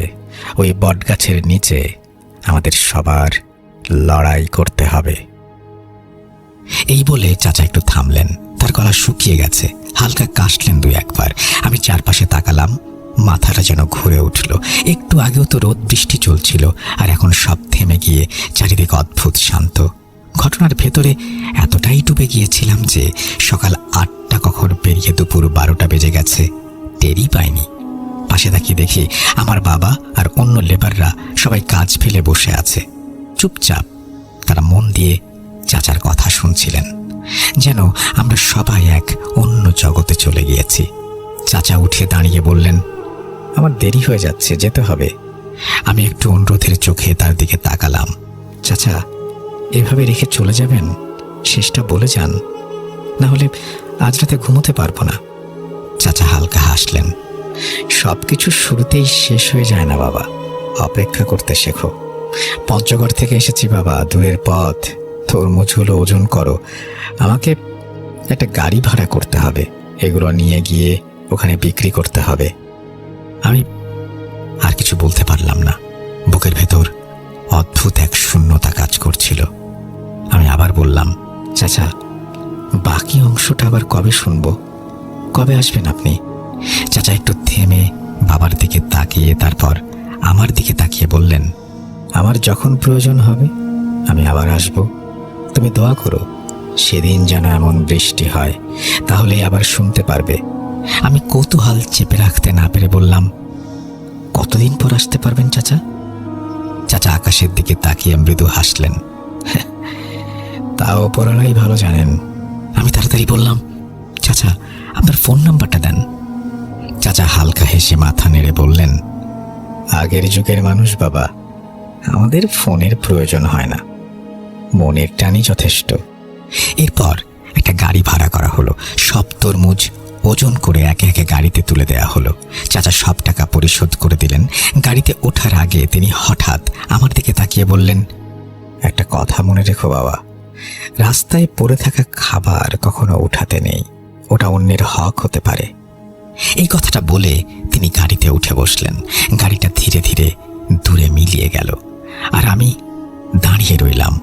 ওই বটগাছের নিচে আমাদের সবার লড়াই করতে হবে। এই বলে চাচা একটু থামলেন। তার গলা শুকিয়ে গেছে। হালকা কাশলেন দুই একবার। আমি চারপাশে তাকালাম। মাথাটা যেন ঘুরে উঠল। একটু আগেও তো রোদ বৃষ্টি চলছিল, আর এখন সব থেমে গিয়ে চারিদিক অদ্ভুত শান্ত। ঘটনার ভেতরে এতটাই ডুবে গিয়েছিলাম যে সকাল 8টা কখন পেরিয়ে দুপুর 12টা বেজে গেছে টেরই পাইনি। পাশে তাকিয়ে দেখি আমার বাবা আর অন্য লেবাররা সবাই কাজ ফেলে বসে আছে চুপচাপ। তারা মন দিয়ে চাচার কথা শুনছিলেন, যেন আমরা সবাই এক অন্য জগতে চলে গিয়েছি। চাচা উঠে দাঁড়িয়ে বললেন, আমার দেরি হয়ে যাচ্ছে, যেতে হবে। আমি একটু অনুরোধের চোখে তার দিকে তাকালাম। চাচা, এভাবে রেখে চলে যাবেন? শেষটা বলে যান, না হলে আজ রাতে ঘুমোতে পারবো না। চাচা হালকা হাসলেন। সবকিছু শুরুতেই শেষ হয়ে যায় না বাবা, অপেক্ষা করতে শেখো। পঞ্চগড় থেকে এসেছি বাবা, দূরের পথ। তরমুজগুলো ওজন করো। আমাকে একটা গাড়ি ভাড়া করতে হবে, এগুলো নিয়ে গিয়ে ওখানে বিক্রি করতে হবে। আমি আর কিছু বলতে পারলাম না। বুকের ভেতর অদ্ভুত এক শূন্যতা কাজ করছিল। আমি আবার বললাম, চাচা, বাকি অংশটা আবার কবে শুনবো? কবে আসবেন আপনি? চাচা একটু থেমে বাবার দিকে তাকিয়ে তারপর আমার দিকে তাকিয়ে বললেন, আমার যখন প্রয়োজন হবে আমি আবার আসব। তুমি দোয়া করো সেদিন যেন এমন বৃষ্টি হয়, তাহলে আবার শুনতে পারবে। আমি কৌতূহল চেপে রাখতে না পেরে বললাম, কতদিন পর আসতে পারবেন চাচা? চাচা আকাশের দিকে তাকিয়ে মৃদু হাসলেন। তাও ওপরওয়ালাই ভালো জানেন। আমি তাড়াতাড়ি বললাম, চাচা আপনার ফোন নাম্বারটা দেন। চাচা হালকা হেসে মাথা নেড়ে বললেন, আগের যুগের মানুষ বাবা, আমাদের ফোনের প্রয়োজন হয় না, মনের টানই যথেষ্ট। এরপর একটা গাড়ি ভাড়া করা হলো। সব তরমুজ ওজন করে একে একে গাড়িতে তুলে দেয়া হলো। চাচা সব টাকা পরিশোধ করে দিলেন। গাড়িতে ওঠার আগে তিনি হঠাৎ আমার দিকে তাকিয়ে বললেন, একটা কথা মনে রেখো বাবা, রাস্তায় পড়ে থাকা খাবার কখনো উঠাতে নেই, ওটা অন্যের হক হতে পারে। এই কথাটা বলে তিনি গাড়িতে উঠে বসলেন। গাড়িটা ধীরে ধীরে দূরে মিলিয়ে গেল, আর আমি দাঁড়িয়ে রইলাম,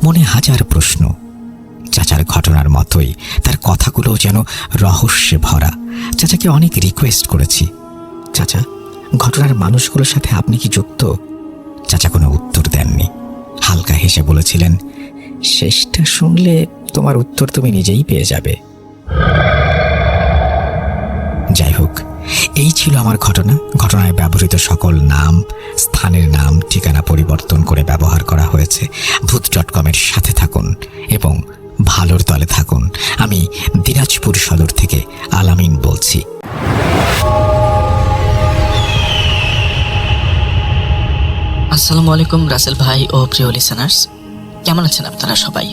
মনে হাজার প্রশ্ন। চাচার ঘটনার মতোই তার কথাগুলো যেন রহস্যে ভরা। চাচাকে অনেক রিকোয়েস্ট করেছি, চাচা ঘটনার মানুষগুলোর সাথে আপনি কি যুক্ত? চাচা কোনো উত্তর দেননি। হালকা হেসে বলেছিলেন, শেষটা শুনলে তোমার উত্তর তুমি নিজেই পেয়ে যাবে। যাই হোক, এই ছিল আমার ঘটনা। ঘটনায় ব্যবহৃত সকল নাম, স্থানের নাম, ঠিকানা পরিবর্তন করে ব্যবহার করা হয়েছে। ভূত.com-এর সাথে থাকুন এবং ভালোর দলে থাকুন। আমি দিনাজপুর সদর থেকে আলামিন বলছি। আসসালামু আলাইকুম রাসেল ভাই ও প্রিয় লিসেনার্স, কেমন আছেন আপনারা সবাই?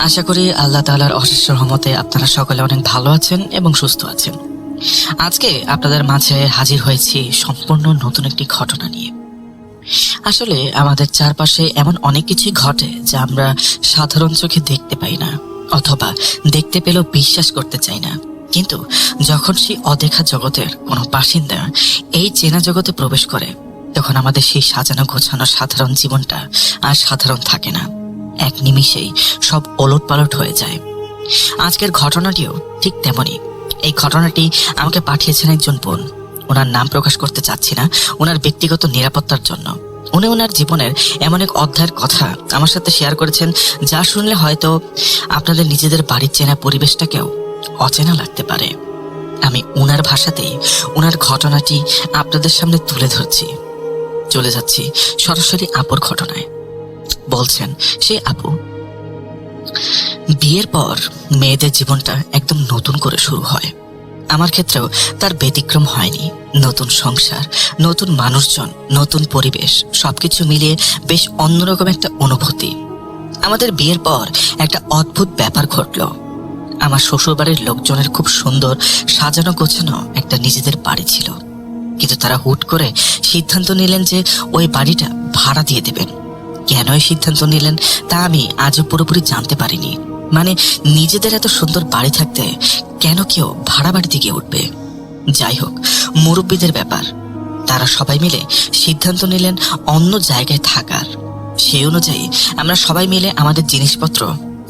আশা করি আল্লাহ তাআলার অশেষ রহমতে আপনারা সকলে অনেক ভালো আছেন এবং সুস্থ আছেন। আজকে আপনাদের মাঝে হাজির হয়েছি সম্পূর্ণ নতুন একটি ঘটনা নিয়ে। আসলে আমাদের চারপাশে এমন অনেক কিছুই ঘটে যা আমরা সাধারণ চোখে দেখতে পাই না, অথবা দেখতে পেলেও বিশ্বাস করতে চাই না। কিন্তু যখন সেই অদেখা জগতের কোনো বাসিন্দা এই চেনা জগতে প্রবেশ করে, তখন আমাদের সেই সাজানো গোছানো সাধারণ জীবনটা আর সাধারণ থাকে না। এক নিমিষেই সব ওলটপালট হয়ে যায়। আজকের ঘটনাটিও ঠিক তেমনই। এই ঘটনাটি আমাকে পাঠিয়েছেন একজন বোন। ওনার নাম প্রকাশ করতে চাচ্ছি না ওনার ব্যক্তিগত নিরাপত্তার জন্য। উনি ওনার জীবনের এমন এক অধ্যায়ের কথা আমার সাথে শেয়ার করেছেন, যা শুনলে হয়তো আপনাদের নিজেদের বাড়ির চেনা পরিবেশটাকেও অচেনা লাগতে পারে। আমি ওনার ভাষাতেই ওনার ঘটনাটি আপনাদের সামনে তুলে ধরছি। চলে যাচ্ছি সরাসরি আপুর ঘটনায়। বলছেন সেই আপু, বিয়ের পর মেয়েদের জীবনটা একদম নতুন করে শুরু হয়। আমার ক্ষেত্রেও তার ব্যতিক্রম হয়নি। নতুন সংসার, নতুন মানুষজন, নতুন পরিবেশ, সবকিছু মিলিয়ে বেশ অন্যরকম একটা অনুভূতি। আমাদের বিয়ের পর একটা অদ্ভুত ব্যাপার ঘটলো। আমার শ্বশুরবাড়ির লোকজনের খুব সুন্দর সাজানো গোছানো একটা নিজেদের বাড়ি ছিল, কিন্তু তারা হুট করে সিদ্ধান্ত নিলেন যে ওই বাড়িটা ভাড়া দিয়ে দেবেন। কেন এই সিদ্ধান্ত নিলেন তা আমি আজও পুরোপুরি জানতে পারিনি। মানে নিজেদের এত সুন্দর বাড়ি থাকতে কেন কেউ ভাড়া বাড়িতে গিয়ে উঠবে? যাই হোক, মুরব্বীদের ব্যাপার। তারা সবাই মিলে সিদ্ধান্ত নিলেন অন্য জায়গায় থাকার। সেই অনুযায়ী আমরা সবাই মিলে আমাদের জিনিসপত্র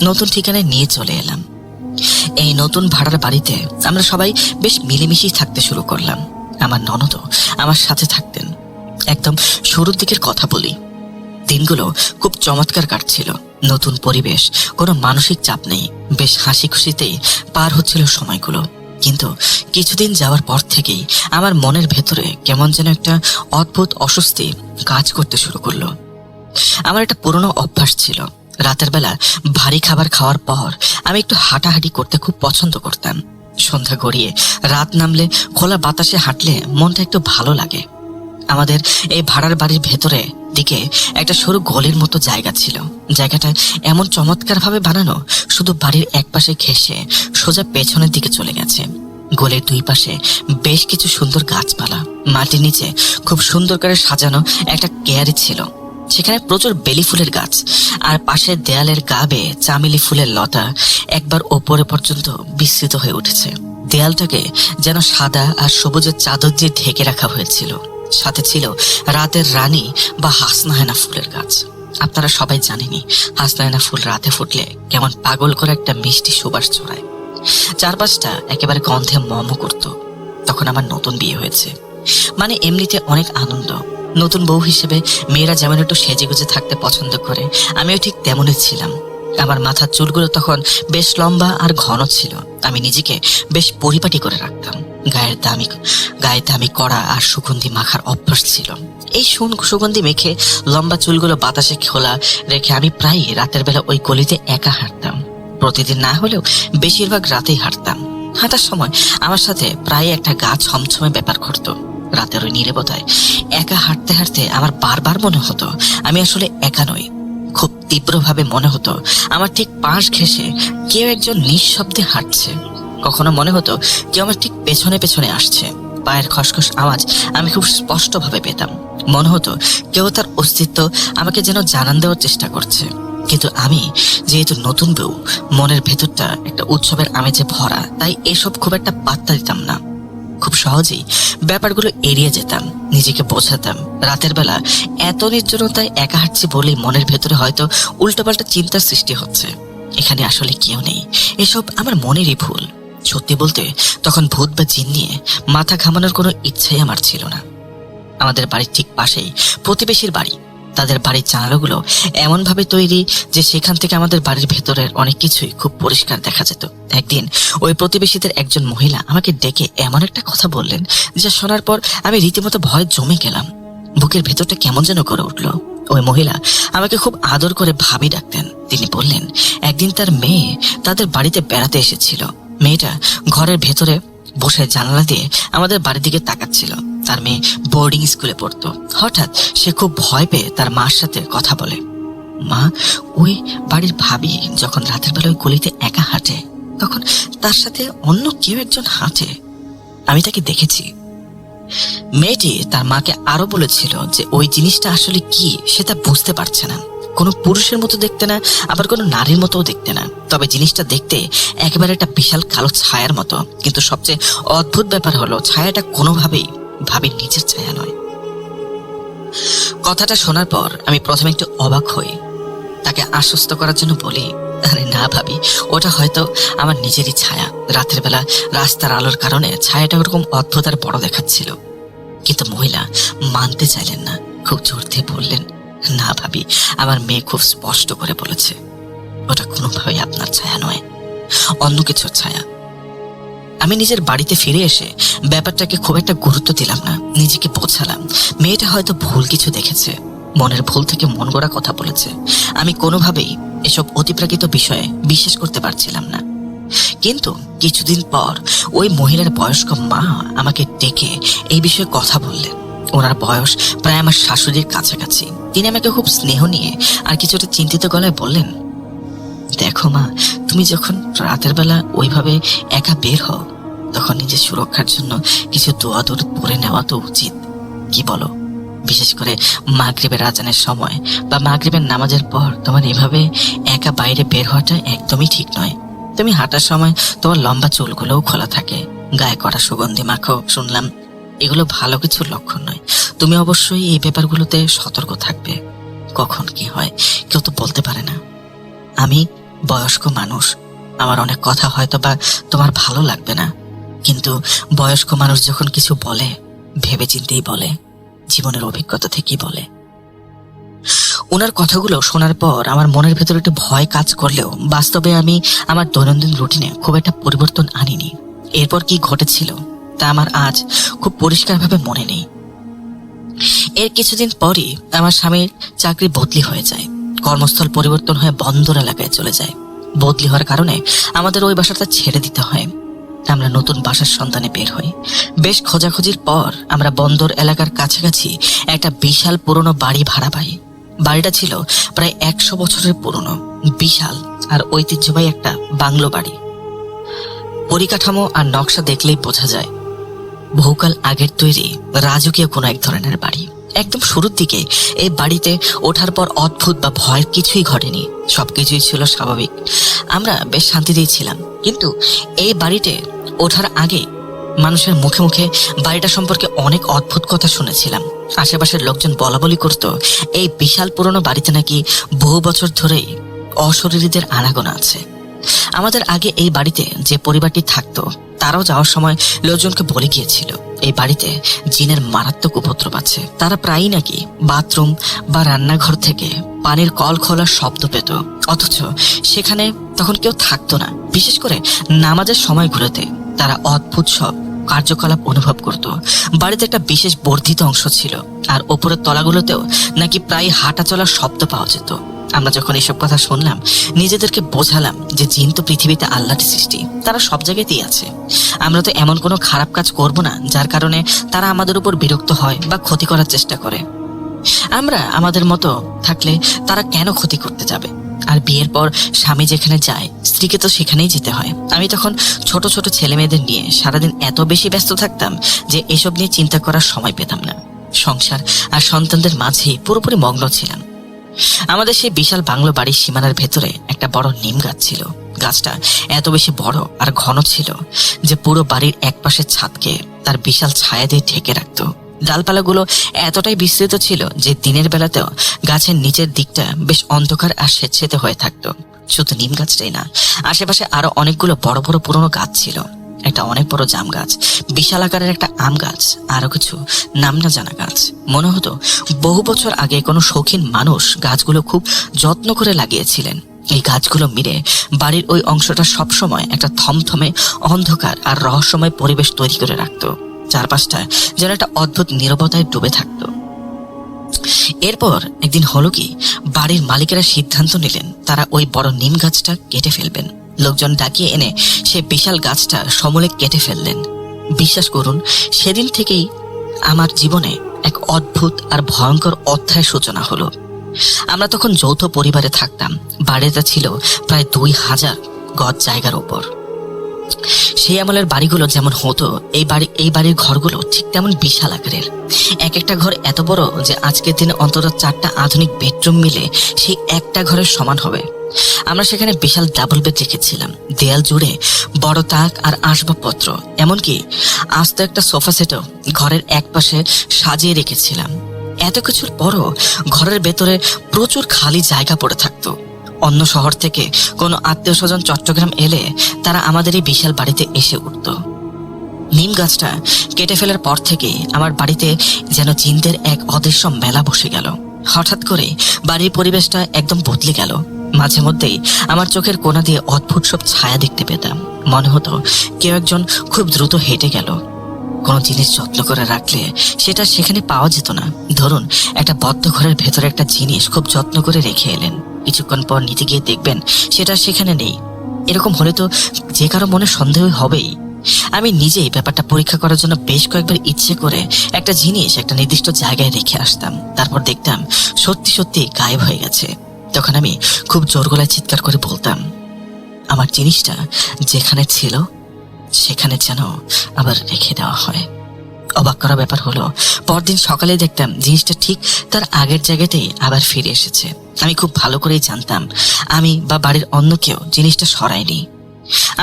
নতুন ঠিকানায় নিয়ে চলে এলাম। এই নতুন ভাড়ার বাড়িতে আমরা সবাই বেশ মিলেমিশেই থাকতে শুরু করলাম। আমার ননদও আমার সাথে থাকতেন। একদম শুরুর দিকের কথা বলি, দিনগুলো খুব চমৎকার কাটছিল। নতুন পরিবেশ, কোনো মানসিক চাপ নেই, বেশ হাসি খুশিতেই পার হচ্ছিল সময়গুলো। কিন্তু কিছুদিন যাওয়ার পর থেকেই আমার মনের ভেতরে কেমন যেন একটা অদ্ভুত অস্বস্তি কাজ করতে শুরু করলো। আমার একটা পুরনো অভ্যাস ছিল, রাতের বেলা ভারী খাবার খাওয়ার পর আমি একটু হাঁটাহাঁটি করতে খুব পছন্দ করতাম। সন্ধ্যা গড়িয়ে রাত নামলে খোলা বাতাসে হাঁটলে মনটা একটু ভালো লাগে। আমাদের এই ভাড়ার বাড়ির ভেতরে দিকে একটা সরু গলির মতো জায়গা ছিল। জায়গাটা এমন চমৎকার ভাবে বানানো, শুধু বাড়ির এক পাশে ঘেঁষে সোজা পেছনের দিকে চলে গেছে। গলির দুই পাশে বেশ কিছু সুন্দর গাছপালা, মাটির নিচে খুব সুন্দর করে সাজানো একটা কেয়ারি ছিল। সেখানে প্রচুর বেলি ফুলের গাছ, আর পাশের দেয়ালের গা বেয়ে চামেলি ফুলের লতা একবার ওপরে পর্যন্ত বিস্তৃত হয়ে উঠেছে। দেয়ালটাকে যেন সাদা আর সবুজের চাদর দিয়ে ঢেকে রাখা হয়েছিল। সাথে ছিল রাতের রানী বা হাসনাহেনা ফুলের গাছ। আপনারা সবাই জানেনই হাসনাহেনা ফুল রাতে ফুটলে কেমন পাগল করে একটা মিষ্টি সুবাস ছড়ায়। চারপাশটা একেবারে গন্ধে মম করত। তখন আমার নতুন বিয়ে হয়েছে, মানে এমনিতে অনেক আনন্দ। নতুন বউ হিসেবে মেয়েরা যেমন একটু সেজেগুজে থাকতে পছন্দ করে, আমিও ঠিক তেমনই ছিলাম। আমার মাথার চুলগুলো তখন বেশ লম্বা আর ঘন ছিল। আমি নিজেকে বেশ পরিপাটি করে রাখতাম। গায়ে দামি কড়া আর সুগন্ধি মাখার অভ্যাস ছিল। এই সুগন্ধি মেখে লম্বা চুলগুলো বাতাসে খোলা রেখে আমি প্রায় রাতের বেলা ওই গলিতে একা হাঁটতাম। প্রতিদিন না হলেও বেশিরভাগ রাতেই হাঁটতাম। হাঁটার সময় আমার সাথে প্রায় একটা গা ছমছমে ব্যাপার ঘটতো। রাতের ওই নীরবতায় একা হাঁটতে হাঁটতে আমার বারবার মনে হতো আমি আসলে একা নই। খুব তীব্রভাবে মনে হতো আমার ঠিক পাশ ঘেঁষে কেউ একজন নিঃশব্দে হাঁটছে। কখনো মনে হতো কেউ আমার ঠিক পেছনে পেছনে আসছে। পায়ের খসখস আওয়াজ আমি খুব স্পষ্টভাবে পেতাম। মনে হতো কেউ তার অস্তিত্ব আমাকে যেন জানান দেওয়ার চেষ্টা করছে। কিন্তু আমি যেহেতু নতুন বউ, মনের ভেতরটা একটা উৎসবের আমেজে ভরা, তাই এসব খুব একটা পাত্তা দিতাম না। খুব সহজেই ব্যাপারগুলো এড়িয়ে যেতাম, নিজেকে বোঝাতাম রাতের বেলা এত নির্জনতায় একা হাঁটছি বলেই মনের ভেতরে হয়তো উল্টোপাল্টা চিন্তার সৃষ্টি হচ্ছে। এখানে আসলে কেউ নেই, এসব আমার মনেরই ভুল। সত্যি বলতে তখন ভূত বা জিন নিয়ে মাথা ঘামানোর কোনো ইচ্ছাই আমার ছিল না। আমাদের বাড়ির ঠিক পাশেই প্রতিবেশীর বাড়ি। তাদের বাড়ির জানালাগুলো এমন ভাবে তৈরি যে সেখান থেকে আমাদের বাড়ির ভেতরের অনেক কিছুই খুব পরিষ্কার দেখা যেত। একদিন ওই প্রতিবেশীদের একজন মহিলা আমাকে ডেকে এমন একটা কথা বললেন যা শোনার পর আমি রীতিমতো ভয় জমে গেলাম। বুকের ভেতরটা কেমন যেন করে উঠল। ওই মহিলা আমাকে খুব আদর করে ভাবি ডাকতেন। তিনি বললেন একদিন তার মেয়ে তাদের বাড়িতে বেড়াতে এসেছিল। মেয়েটা ঘরের ভেতরে বসে জানালা দিয়ে আমাদের বাড়ির দিকে তাকাচ্ছিল। তার মেয়ে বোর্ডিং স্কুলে পড়তো। হঠাৎ সে খুব ভয় পেয়ে তার মার সাথে কথা বলে, মা, ওই বাড়ির ভাবি যখন রাতের বেলা ওই গলিতে একা হাঁটে তখন তার সাথে অন্য কেউ একজন হাঁটে, আমি তাকে দেখেছি। মেয়েটি তার মাকে আরো বলেছিল যে ওই জিনিসটা আসলে কি সেটা বুঝতে পারছে না। কোনো পুরুষের মতো দেখতে না, আবার কোনো নারীর মতো দেখতে না, তবে জিনিসটা দেখতে একেবারে একটা বিশাল কালো ছায়ার মতো। কিন্তু সবচেয়ে অদ্ভুত ব্যাপার হলো ছায়াটা কোনোভাবেই ভাবির নিজের ছায়া নয়। কথাটা শোনার পর আমি প্রথমে একটু অবাক হই। তাকে আশ্বস্ত করার জন্য বলি, আরে না ভাবি, ওটা হয়তো আমার নিজেরই ছায়া। রাতের বেলা রাস্তার আলোর কারণে ছায়াটা ওরকম অদ্ভুত আর বড় দেখাচ্ছিল। কিন্তু মহিলা মানতে চাইলেন না, খুব জোর দিয়ে বললেন, না ভাবি, আমার মেয়ে খুব স্পষ্ট করে বলেছে ওটা কোনোভাবেই আপনার ছায়া নয়, অন্য কিছুর ছায়া। আমি নিজের বাড়িতে ফিরে এসে ব্যাপারটাকে খুব একটা গুরুত্ব দিলাম না। নিজেকে বোঝালাম মেয়েটা হয়তো ভুল কিছু দেখেছে, মনের ভুল থেকে মন গড়া কথা বলেছে। আমি কোনোভাবেই এসব অতিপ্রাকৃত বিষয়ে বিশ্বাস করতে পারছিলাম না। কিন্তু কিছুদিন পর ওই মহিলার বয়স্ক মা আমাকে ডেকে এই বিষয়ে কথা বললেন। ওনার বয়স প্রায় আমার শাশুড়ির কাছাকাছি। তিনি আমাকে খুব স্নেহ নিয়ে আর কিছুটা চিন্তিত গলায় বললেন, দেখো মা, তুমি যখন রাতের বেলা ওইভাবে একা বের হও, তখন নিজের সুরক্ষার জন্য কিছু দোয়া দরুদ পড়ে নেওয়া তো উচিত, কি বলো? বিশেষ করে মাগরিবের আজানের সময় বা মাগরিবের নামাজের পর তোমার এভাবে একা বাইরে বের হওয়াটা একদমই ঠিক নয়। তুমি হাঁটার সময় তোমার লম্বা চুলগুলোও খোলা থাকে, গায়ে করা সুগন্ধি মাখো শুনলাম, এগুলো ভালো কিছুর লক্ষণ নয়। তুমি অবশ্যই এই ব্যাপারগুলোতে সতর্ক থাকবে। কখন কি হয় কেউ তো বলতে পারে না। আমি বয়স্ক মানুষ, আমার অনেক কথা হয়তো বা তোমার ভালো লাগবে না, কিন্তু বয়স্ক মানুষ যখন কিছু বলে ভেবে চিন্তেই বলে, জীবনের অভিজ্ঞতা থেকেই বলে। ওনার কথাগুলো শোনার পর আমার মনের ভেতরে একটু ভয় কাজ করলেও বাস্তবে আমি আমার দৈনন্দিন রুটিনে খুব একটা পরিবর্তন আনিনি। এরপর কি ঘটেছিল তা আমার আজ খুব পরিষ্কারভাবে মনে নেই। এর কিছুদিন পরই আমার স্বামীর চাকরি বদলি হয়ে যায়। কর্মস্থল পরিবর্তন হয়ে বন্দর এলাকায় চলে যায়। বদলি হওয়ার কারণে আমাদের ওই বাসাটা ছেড়ে দিতে হয়। আমরা নতুন বাসার সন্ধানে বের হই। বেশ খোঁজাখুঁজির পর আমরা বন্দর এলাকার কাছাকাছি একটা বিশাল পুরনো বাড়ি ভাড়া পাই। বাড়িটা ছিল প্রায় 100 বছরের পুরনো, বিশাল আর ঐতিহ্যবাহী একটা বাংলো বাড়ি। পরিকাঠামো আর নকশা দেখলেই বোঝা যায় বহুকাল আগের তৈরি রাজকীয় কোনো এক ধরনের বাড়ি। একদম শুরুর দিকে এই বাড়িতে ওঠার পর অদ্ভুত বা ভয়ের কিছুই ঘটেনি, সবকিছুই ছিল স্বাভাবিক। আমরা বেশ শান্তিতেই ছিলাম। কিন্তু এই বাড়িতে ওঠার আগে মানুষের মুখে মুখে বাড়িটা সম্পর্কে অনেক অদ্ভুত কথা শুনেছিলাম। আশেপাশের লোকজন বলাবলি করত এই বিশাল পুরনো বাড়িতে নাকি বহু বছর ধরেই অশরীরীদের আনাগোনা আছে। আমাদের আগে এই বাড়িতে যে পরিবারটি থাকতো তারাও যাওয়ার সময় লোকজনকে বলে গিয়েছিল এই বাড়িতে জিনের মারাত্মক উপদ্রব আছে। তারা প্রায়ই নাকি বাথরুম বা রান্নাঘর থেকে পানির কল খোলার শব্দ পেত, অথচ সেখানে তখন কেউ থাকতো না। বিশেষ করে নামাজের সময়গুলোতে তারা অদ্ভুত সব কার্যকলাপ অনুভব করত। বাড়িতে একটা বিশেষ বর্ধিত অংশ ছিল, আর ওপরের তলাগুলোতেও নাকি প্রায় হাঁটা চলার শব্দ পাওয়া যেত। আমরা যখন এসব কথা শুনলাম নিজেদেরকে বোঝালাম যে জিন তো পৃথিবীতে আল্লাহর সৃষ্টি, তারা সব জায়গাতেই আছে। আমরা তো এমন কোনো খারাপ কাজ করব না যার কারণে তারা আমাদের উপর বিরক্ত হয় বা ক্ষতি করার চেষ্টা করে। আমরা আমাদের মতো থাকলে তারা কেন ক্ষতি করতে যাবে? আর বিয়ের পর স্বামী যেখানে যায় স্ত্রীকে তো সেখানেই যেতে হয়। আমি তখন ছোট ছোট ছেলে মেয়েদের নিয়ে সারাদিন এত বেশি ব্যস্ত থাকতাম যে এসব নিয়ে চিন্তা করার সময় পেতাম না। সংসার আর সন্তানদের মাঝেই পুরোপুরি মগ্ন ছিলাম। আমাদের সেই বিশাল বাংলো বাড়ির সীমানার ভেতরে একটা বড় নিম গাছ ছিল। গাছটা এত বেশি বড় আর ঘন ছিল যে পুরো বাড়ির একপাশের ছাদকে তার বিশাল ছায়া দিয়ে ঢেকে রাখত। ডালপালাগুলো এতটাই বিস্তৃত ছিল যে দিনের বেলাতেও গাছের নিচের দিকটা বেশ অন্ধকার আর স্বেচ্ছেতে হয়ে থাকতো। শুধু নিম গাছটাই না, আশেপাশে আরো অনেকগুলো বড় বড় পুরনো গাছ ছিল। একটা অনেক বড় জাম গাছ, বিশাল আকারের একটা আম গাছ, আরো কিছু নাম না জানা গাছ। মনে হতো বহু বছর আগে কোনো শৌখিন মানুষ গাছগুলো খুব যত্ন করে লাগিয়েছিলেন। এই গাছগুলো মিলে বাড়ির ওই অংশটা সবসময় একটা থমথমে অন্ধকার আর রহস্যময় পরিবেশ তৈরি করে রাখতো। চারপাশটা যেন একটা অদ্ভুত নীরবতায় ডুবে থাকতো। এরপর একদিন হলো কি, বাড়ির মালিকেরা সিদ্ধান্ত নিলেন তারা ওই বড় নিম গাছটা কেটে ফেলবেন। লোকজন ডাকিয়ে এনে সে বিশাল গাছটা সমূলে কেটে ফেললেন। বিশ্বাস করুন, সেদিন থেকেই আমার জীবনে এক অদ্ভুত আর ভয়ঙ্কর অধ্যায়ের সূচনা হলো। আমরা তখন যৌথ পরিবারে থাকতাম। বাড়িটা ছিল প্রায় 2000 গজ জায়গার উপর। সেই আমলের বাড়িগুলো যেমন হতো এই বাড়ির ঘরগুলো ঠিক তেমন বিশাল আকারের। এক একটা ঘর এত বড় যে আজকের দিনে অন্তত 4টা আধুনিক বেডরুম মিলে সেই একটা ঘরের সমান হবে। আমরা সেখানে বিশাল ডাবল বেড রেখেছিলাম। দেয়াল জুড়ে বড় তাক আর আসবাবপত্র, এমনকি আস্ত একটা সোফা সেটও ঘরের এক পাশে সাজিয়ে রেখেছিলাম। এত কিছুর পরও ঘরের ভেতরে প্রচুর খালি জায়গা পড়ে থাকতো। অন্য শহর থেকে কোনো আত্মীয় স্বজন চট্টগ্রাম এলে তারা আমাদের এই বিশাল বাড়িতে এসে উঠত। নিম গাছটা কেটে ফেলার পর থেকে আমার বাড়িতে যেন জিনদের এক অদৃশ্য মেলা বসে গেল। হঠাৎ করে বাড়ির পরিবেশটা একদম বদলে গেল। মাঝে মধ্যেই আমার চোখের কোণা দিয়ে অদ্ভুত সব ছায়া দেখতে পেতাম। মনে হতো কেউ একজন খুব দ্রুত হেঁটে গেল। কোনো জিনিস যত্ন করে রাখলে সেটা সেখানে পাওয়া যেত না। ধরুন একটা বদ্ধ ঘরের ভেতরে একটা জিনিস খুব যত্ন করে রেখে এলেন, কিছুক্ষণ পর নিতে গিয়ে দেখবেন সেটা সেখানে নেই। এরকম হলে তো যে কারো মনে সন্দেহ হবেই। আমি নিজেই ব্যাপারটা পরীক্ষা করার জন্য বেশ কয়েকবার ইচ্ছে করে একটা জিনিস একটা নির্দিষ্ট জায়গায় রেখে আসতাম। তারপর দেখতাম সত্যি সত্যি গায়েব হয়ে গেছে। তখন আমি খুব জোর গলায় চিৎকার করে বলতাম, আমার জিনিসটা যেখানে ছিল সেখানে যেন আবার রেখে দেওয়া হয়। অবাক করা ব্যাপার হলো, পরদিন সকালে দেখতাম জিনিসটা ঠিক তার আগের জায়গাতেই আবার ফিরে এসেছে। আমি খুব ভালো করেই জানতাম আমি বা বাড়ির অন্য কেউ জিনিসটা সরায়নি।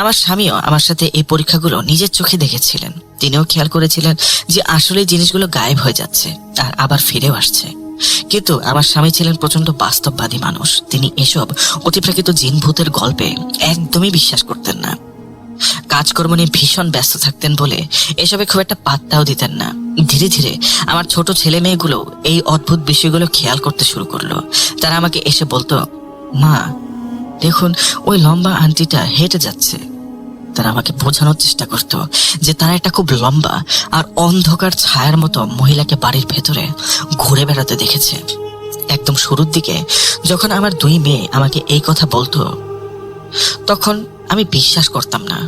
আমার স্বামীও আমার সাথে এই পরীক্ষাগুলো নিজের চোখে দেখেছিলেন। তিনিও খেয়াল করেছিলেন যে আসলে জিনিসগুলো গায়েব হয়ে যাচ্ছে আর আবার ফিরেও আসছে। কিন্তু আমার স্বামী ছিলেন প্রচন্ড বাস্তববাদী মানুষ। তিনি এসব অতিপ্রাকৃত জিন ভূতের গল্পে একদমই বিশ্বাস করতেন না। কাজকর্ম নিয়ে ভীষণ ব্যস্ত থাকতেন বলে এসবে খুব একটা পাত্তাও দিতেন না। ধীরে ধীরে আমার ছোট ছেলে মেয়েগুলো এই অদ্ভুত বিষয়গুলো খেয়াল করতে শুরু করলো। তারা আমাকে এসে বলতো, মা দেখুন ওই লম্বা আন্টিটা হেঁটে যাচ্ছে। তারা আমাকে বোঝানোর চেষ্টা করতো যে তারা একটা খুব লম্বা আর অন্ধকার ছায়ার মতো মহিলাকে বাড়ির ভেতরে ঘুরে বেড়াতে দেখেছে। একদম শুরুর দিকে যখন আমার দুই মেয়ে আমাকে এই কথা বলতো, তখন আমি বিশ্বাস করতাম না।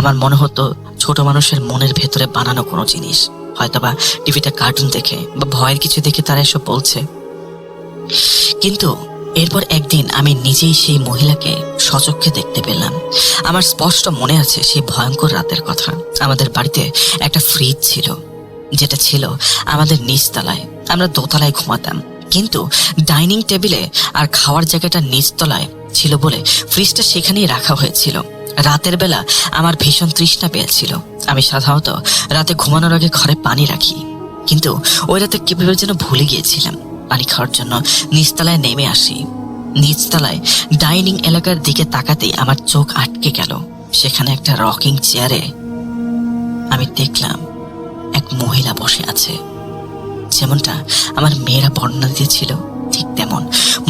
আমার মনে হতো ছোট মানুষের মনের ভেতরে বানানো কোনো জিনিস, হয়তোবা টিভিতে কার্টুন দেখে বা ভয়ের কিছু দেখে তারা এসব বলছে। কিন্তু এরপর একদিন আমি নিজেই সেই মহিলাকে সচক্ষে দেখতে পেলাম। আমার স্পষ্ট মনে আছে সেই ভয়ঙ্কর রাতের কথা। আমাদের বাড়িতে একটা ফ্রিজ ছিল, যেটা ছিল আমাদের নিচতলায়। আমরা দোতলায় ঘুমাতাম, কিন্তু ডাইনিং টেবিলে আর খাওয়ার জায়গাটা নিচতলায় ছিল বলে ফ্রিজটা সেখানেই রাখা হয়েছিল। রাতের বেলা আমার ভীষণ তৃষ্ণা পেয়েছিল। আমি সাধারণত রাতে ঘুমানোর আগে ঘরে পানি রাখি, কিন্তু ওই রাতে কিভাবে যেন ভুলে গিয়েছিলাম। পানি খাওয়ার জন্য নিচতলায় নেমে আসি। নিচতলায় ডাইনিং এলাকার দিকে তাকাতেই আমার চোখ আটকে গেল। সেখানে একটা রকিং চেয়ারে আমি দেখলাম এক মহিলা বসে আছে। যেমনটা আমার মেয়েরা বর্ণনা দিয়েছিল ঠিক তেমন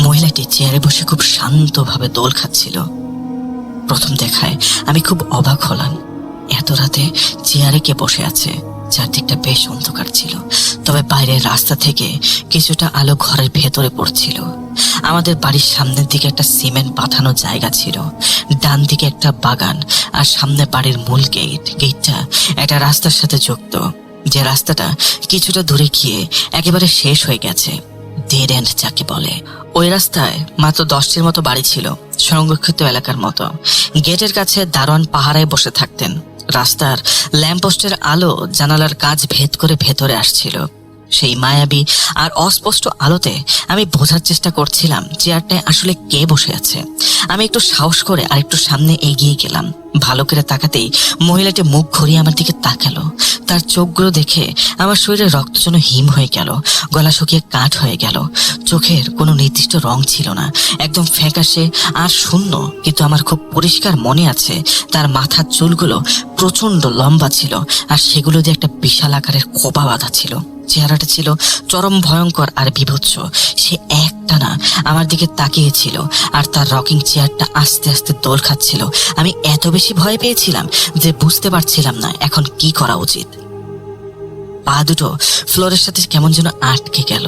মহিলাটি চেয়ারে বসে খুব শান্তভাবে দোল খাচ্ছিল। প্রথম দেখায় আমি খুব অবাক হলাম। এত রাতে চেয়ারে কে বসে আছে? চারদিকটা বেশ অন্ধকার ছিল, তবে বাইরের রাস্তা থেকে কিছুটা আলো ঘরের ভেতরে পড়ছিল। আমাদের বাড়ির সামনের দিকে একটা সিমেন্ট পাঠানো জায়গা ছিল, ডান দিকে একটা বাগান, আর সামনে বাড়ির মূল গেট। গেটটা একটা রাস্তার সাথে যুক্ত, যে রাস্তাটা কিছুটা দূরে গিয়ে একেবারে শেষ হয়ে গেছে, ডেড এন্ড যাকে বলে। ওই রাস্তায় মাত্র 10টির মতো বাড়ি ছিল, সংরক্ষিত এলাকার মতো। গেটের কাছে দারোয়ান পাহারায় বসে থাকতেন। রাস্তার ল্যাম্পপোস্টের আলো জানালার কাঁচ ভেদ করে ভেতরে আসছিল। সেই মায়াবী আর অস্পষ্ট আলোতে আমি বোঝার চেষ্টা করছিলাম চেয়ারটায় আসলে কে বসে আছে। আমি একটু সাহস করে আর একটু সামনে এগিয়ে গেলাম। ভালো করে তাকাতেই মহিলাটি মুখ ঘুরিয়ে আমার দিকে তাকালো। তার চোখগুলো দেখে আমার শরীরে রক্ত যেন হিম হয়ে গেল, গলা শুকিয়ে কাঠ হয়ে গেল। চোখের কোনো নির্দিষ্ট রং ছিল না, একদম ফ্যাকাশে আর শূন্য। কিন্তু আমার খুব পরিষ্কার মনে আছে তার মাথার চুলগুলো প্রচন্ড লম্বা ছিল, আর সেগুলো দিয়ে একটা বিশাল আকারের খোপা বাঁধা ছিল। চেহারাটা ছিল চরম ভয়ঙ্কর আর বিভৎস। সে একটানা আমার দিকে তাকিয়েছিল, আর তার রকিং চেয়ারটা আস্তে আস্তে দোল খাচ্ছিল। আমি এত বেশি ভয় পেয়েছিলাম যে বুঝতে পারছিলাম না এখন কি করা উচিত। পা দুটো ফ্লোরের সাথে কেমন যেন আটকে গেল।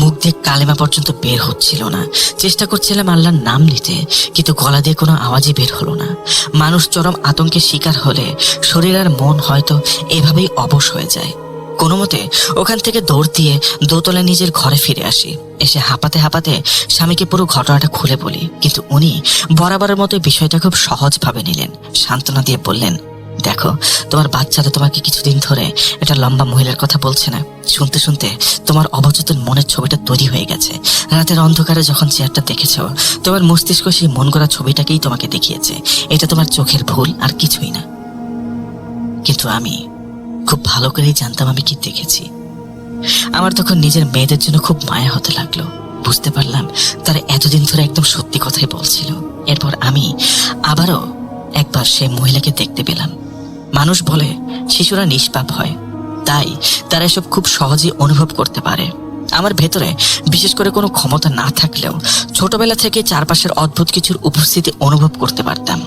মুখ দিয়ে কালেমা পর্যন্ত বের হচ্ছিল না। চেষ্টা করছিলাম আল্লাহর নাম নিতে, কিন্তু গলা দিয়ে কোনো আওয়াজই বের হলো না। মানুষ চরম আতঙ্কের শিকার হলে শরীর আর মন হয়তো এভাবেই অবশ হয়ে যায়। কোনো মতে ওখান থেকে দৌড় দিয়ে দোতলায় নিজের ঘরে ফিরে আসি। এসে হাঁপাতে হাঁপাতে স্বামীকে পুরো ঘটনাটা খুলে বলি, কিন্তু উনি বরাবরের মতো বিষয়টা খুব সহজভাবে নিলেন। সান্ত্বনা দিয়ে বললেন, দেখো তোমার বাচ্চারা তোমাকে কিছুদিন ধরে এটা লম্বা মহিলার কথা বলছে না। শুনতে শুনতে তোমার অবচেতন মনের ছবিটা তৈরি হয়ে গেছে। রাতের অন্ধকারে যখন চেয়ারটা দেখেছ, তোমার মস্তিষ্ক সেই মন গড়া ছবিটাকেই তোমাকে দেখিয়েছে। এটা তোমার চোখের ভুল আর কিছুই না। কিন্তু আমি খুব ভালো করেই জানতাম আমি কি দেখেছি। আমার তখন নিজের মেয়েদের জন্য খুব মায়া হতে লাগলো। বুঝতে পারলাম তারা এতদিন ধরে একদম সত্যি কথাই বলছিল। এরপর আমি আবারও একবার সেই মহিলাকে দেখতে পেলাম। মানুষ বলে শিশুরা নিষ্পাপ হয়, তাই তারা এসব খুব সহজেই অনুভব করতে পারে। আমার ভেতরে বিশেষ করে কোনো ক্ষমতা না থাকলেও ছোটবেলা থেকে চারপাশের অদ্ভুত কিছুর উপস্থিতি অনুভব করতে পারতাম।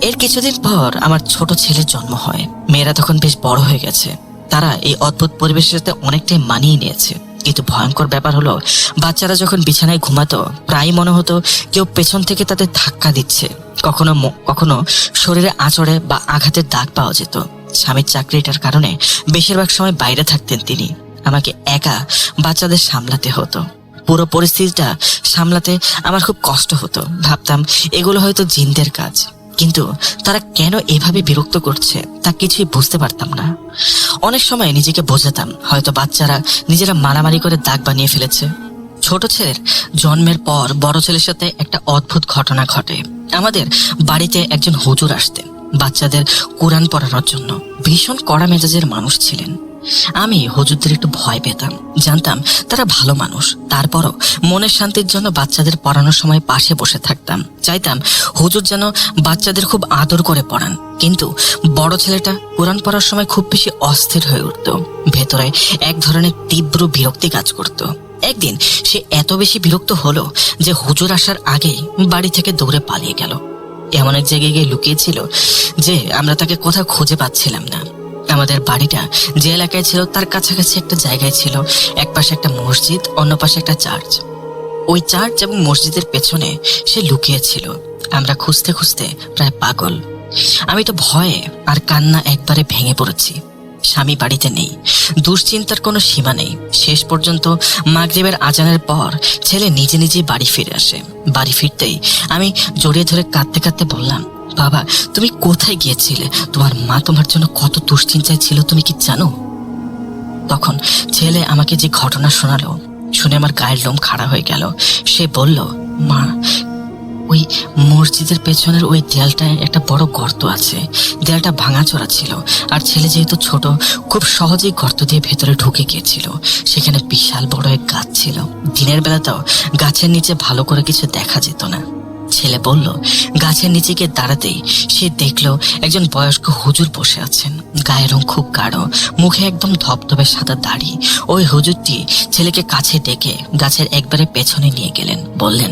এর কিছুদিন পর আমার ছোট ছেলের জন্ম হয়। মেয়েরা তখন বেশ বড় হয়ে গেছে। তারা এই অদ্ভুত পরিবেশের সাথে অনেকটাই মানিয়ে নিয়েছে। কিন্তু ভয়ঙ্কর ব্যাপার হলো, বাচ্চারা যখন বিছানায় ঘুমাতো প্রায় মনে হতো কেউ পেছন থেকে তাদের ধাক্কা দিচ্ছে। কখনো কখনো শরীরে আঁচড়ে বা আঘাতের দাগ পাওয়া যেত। স্বামীর চাকরিটার কারণে বেশিরভাগ সময় বাইরে থাকতেন তিনি। আমাকে একা বাচ্চাদের সামলাতে হতো। পুরো পরিস্থিতিটা সামলাতে আমার খুব কষ্ট হতো। ভাবতাম এগুলো হয়তো জিনদের কাজ, কিন্তু তারা কেন এভাবে বিরক্ত করছে তা কিছুই বুঝতে পারতাম না। অনেক সময় নিজেকে বোঝাতাম হয়তো বাচ্চারা নিজেরা মারামারি করে দাগ বানিয়ে ফেলেছে। ছোট ছেলের জন্মের পর বড় ছেলের সাথে একটা অদ্ভুত ঘটনা ঘটে। আমাদের বাড়িতে একজন হুজুর আসতেন বাচ্চাদের কোরআন পড়ানোর জন্য। ভীষণ কড়া মেজাজের মানুষ ছিলেন। আমি হুজুরদের একটু ভয় পেতাম। জানতাম তারা ভালো মানুষ, তারপরও মনের শান্তির জন্য বাচ্চাদের পড়ানোর সময় পাশে বসে থাকতাম। চাইতাম হুজুর যেন বাচ্চাদের খুব আদর করে পড়ান। কিন্তু বড় ছেলেটা কোরআন পড়ার সময় খুব বেশি অস্থির হয়ে উঠত। ভেতরে এক ধরনের তীব্র বিরক্তি কাজ করত। একদিন সে এত বেশি বিরক্ত হলো যে হুজুর আসার আগেই বাড়ি থেকে দৌড়ে পালিয়ে গেল। এমন এক জায়গায় গিয়ে লুকিয়েছিল যে আমরা তাকে কোথাও খুঁজে পাচ্ছিলাম না। আমাদের বাড়িটা যে এলাকায় ছিল তার কাছাকাছি একটা জায়গায় ছিল এক পাশে একটা মসজিদ, অন্য পাশে একটা চার্চ। ওই চার্চ এবং মসজিদের পেছনে সে লুকিয়েছিল। আমরা খুঁজতে খুঁজতে প্রায় পাগল। আমি তো ভয়ে আর কান্না একবারে ভেঙে পড়েছি। স্বামী বাড়িতে নেই, দুশ্চিন্তার কোনো সীমা নেই। শেষ পর্যন্ত মাগরিবের আজানের পর ছেলে নিজে নিজেই বাড়ি ফিরে আসে। বাড়ি ফিরতেই আমি জড়িয়ে ধরে কাঁদতে কাঁদতে বললাম, বাবা তুমি কোথায় গিয়েছিলে? তোমার মা তোমার জন্য কত দুশ্চিন্তায় ছিল তুমি কি জানো? তখন ছেলে আমাকে যে ঘটনা শোনালো শুনে আমার গায়ের লোম খাড়া হয়ে গেল। সে বলল, মা ওই মসজিদের পেছনের ওই দেয়ালটায় একটা বড় গর্ত আছে। দেয়ালটা ভাঙাচোরা ছিল, আর ছেলে যেহেতু ছোট খুব সহজেই গর্ত দিয়ে ভেতরে ঢুকে গিয়েছিল। সেখানে বিশাল বড় এক গাছ ছিল। দিনের বেলাতেও গাছের নিচে ভালো করে কিছু দেখা যেত না। ছেলে বলল, গাছের নিচে গিয়ে দাঁড়াতেই সে দেখলো একজন বয়স্ক হুজুর বসে আছেন। গায়ের রং খুব গাঢ়, মুখে একদম ধবধবে সাদা দাড়ি। ওই হুজুরটি ছেলেকে কাছে ডেকে গাছের একবারে পেছনে নিয়ে গেলেন। বললেন,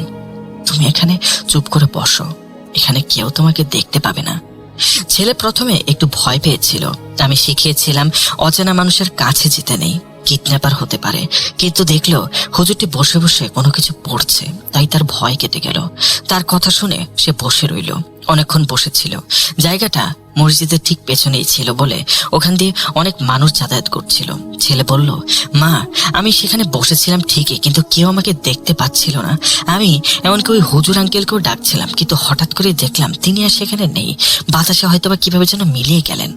তুমি এখানে চুপ করে বসো, এখানে কেউ তোমাকে দেখতে পাবে না। ছেলে প্রথমে একটু ভয় পেয়েছিল। আমি শিখিয়েছিলাম অচেনা মানুষের কাছে যেতে নেই, কিডন্যাপার হতে পারে। কিন্তু দেখলো হুজুরটি বসে বসে কোনো কিছু পড়ছে, তাই তার ভয় কেটে গেল। তার কথা শুনে সে বসে রইল। অনেকক্ষণ বসেছিল। জায়গাটা মসজিদের ঠিক পেছনেই ছিল বলে ওখান দিয়ে অনেক মানুষ যাতায়াত করছিল। ছেলে বলল, মা আমি সেখানে বসেছিলাম ঠিকই, কিন্তু কেউ আমাকে দেখতে পাচ্ছিল না। আমি এমনকি ওই হুজুর আঙ্কেলকেও ডাকছিলাম, কিন্তু হঠাৎ করে দেখলাম তিনি আর সেখানে নেই। বাতাসে হয়তোবা কিভাবে যেন মিলিয়ে গেলেন।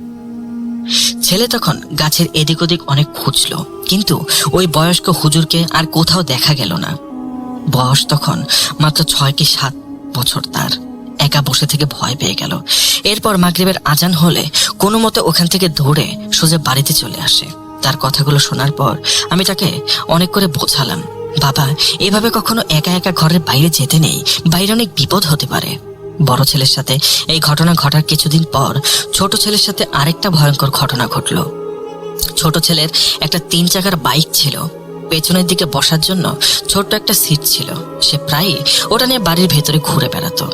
ছেলে তখন গাছের এদিক ওদিক অনেক খুঁজলো, কিন্তু ওই বয়স্ক হুজুরকে আর কোথাও দেখা গেল না। বয়স তখন মাত্র 6 কি 7 বছর তার। একা বসে থেকে ভয় পেয়ে গেল। এরপর মাগরিবের আজান হলে কোনো মতে ওখান থেকে দৌড়ে সোজা বাড়িতে চলে আসে। তার কথাগুলো শোনার পর আমি তাকে অনেক করে বোঝালাম, বাবা এভাবে কখনো একা একা ঘরের বাইরে যেতে নেই, বাইরে অনেক বিপদ হতে পারে। বড় ছেলের সাথে এই ঘটনা ঘটার কিছুদিন পর ছোট ছেলের সাথে আরেকটা ভয়ঙ্কর ঘটনা ঘটলো। ছোট ছেলের একটা 3 চাকার বাইক ছিল। পেছনের দিকে বসার জন্য ছোট্ট একটা সিট ছিল। সে প্রায় ওটা নিয়ে বাড়ির ভেতরে ঘুরে বেড়াতো।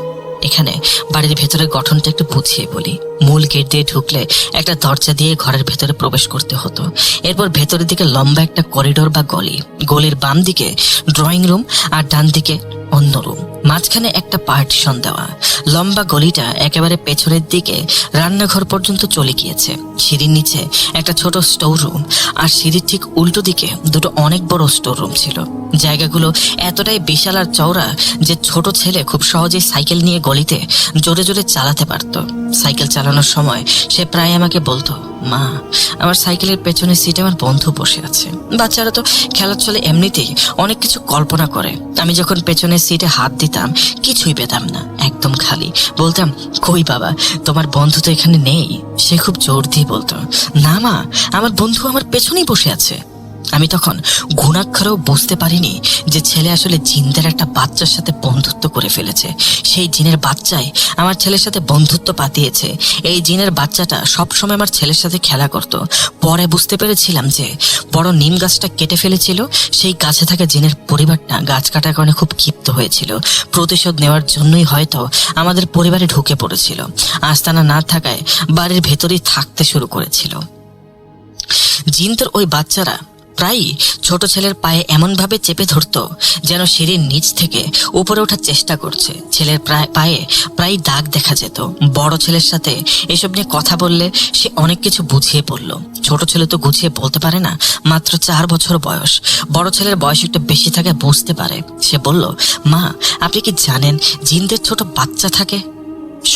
এখানে বাড়ির ভেতরের গঠনটা একটু বুঝিয়ে বলি। মূল গেট দিয়ে ঢুকলে একটা দরজা দিয়ে ঘরের ভেতরে প্রবেশ করতে হতো। এরপর ভেতরের দিকে লম্বা একটা করিডোর বা গলি। গলির বাম দিকে ড্রয়িং রুম আর ডান দিকে অন্য রুম। মাঝখানে একটা পার্টিশন দেওয়া। লম্বা গলিটা একেবারে পেছনের দিকে রান্নাঘর পর্যন্ত চলে গিয়েছে। সিঁড়ির নিচে একটা ছোট স্টোর রুম, আর সিঁড়ির ঠিক উল্টো দিকে দুটো অনেক বড় স্টোর রুম ছিল। জায়গাগুলো এতটাই বিশাল আর চওড়া যে ছোট ছেলে খুব সহজেই সাইকেল নিয়ে গলিতে জোরে জোরে চালাতে পারত। সাইকেল চালানোর সময় সে প্রায় আমাকে বলতো, মা আমার সাইকেলের পেছনের সিটে আমার বন্ধু বসে আছে। বাচ্চারা তো খেলার চলে এমনিতেই অনেক কিছু কল্পনা করে। আমি যখন পেছনের সিটে হাত দিতাম কিছুই পেতাম না, একদম খালি। বলতাম, কই বাবা তোমার বন্ধু তো এখানে নেই। সে খুব জোর দিয়ে বলতো, না মা আমার বন্ধু আমার পেছনেই বসে আছে। আমি তখন ঘুণাক্ষরেও বুঝতে পারিনি যে ছেলে আসলে জিনদের একটা বাচ্চার সাথে বন্ধুত্ব করে ফেলেছে। সেই জিনের বাচ্চাই আমার ছেলের সাথে বন্ধুত্ব পাতিয়েছে। এই জিনের বাচ্চাটা সবসময় আমার ছেলের সাথে খেলা করত। পরে বুঝতে পেরেছিলাম যে বড় নিম গাছটা কেটে ফেলেছিল, সেই গাছে থাকা জিনের পরিবারটা গাছ কাটার কারণে খুব ক্ষিপ্ত হয়েছিল। প্রতিশোধ নেওয়ার জন্যই হয়তো আমাদের পরিবারে ঢুকে পড়েছিল। আস্তানা না থাকায় বাড়ির ভেতরেই থাকতে শুরু করেছিল। জিনদের ওই বাচ্চারা প্রায়ই ছোট ছেলের পায়ে এমনভাবে চেপে ধরত যেন সিঁড়ির নিচ থেকে উপরে ওঠার চেষ্টা করছে। ছেলের পায়ে প্রায় দাগ দেখা যেত। বড় ছেলের সাথে এসব নিয়ে কথা বললে সে অনেক কিছু বুঝিয়ে বলল। ছোট ছেলে তো গুছিয়ে বলতে পারে না, মাত্র 4 বছর বয়স। বড় ছেলের বয়স একটু বেশি থাকে, বুঝতে পারে। সে বলল, মা আপনি কি জানেন জিনদের ছোট বাচ্চা থাকে?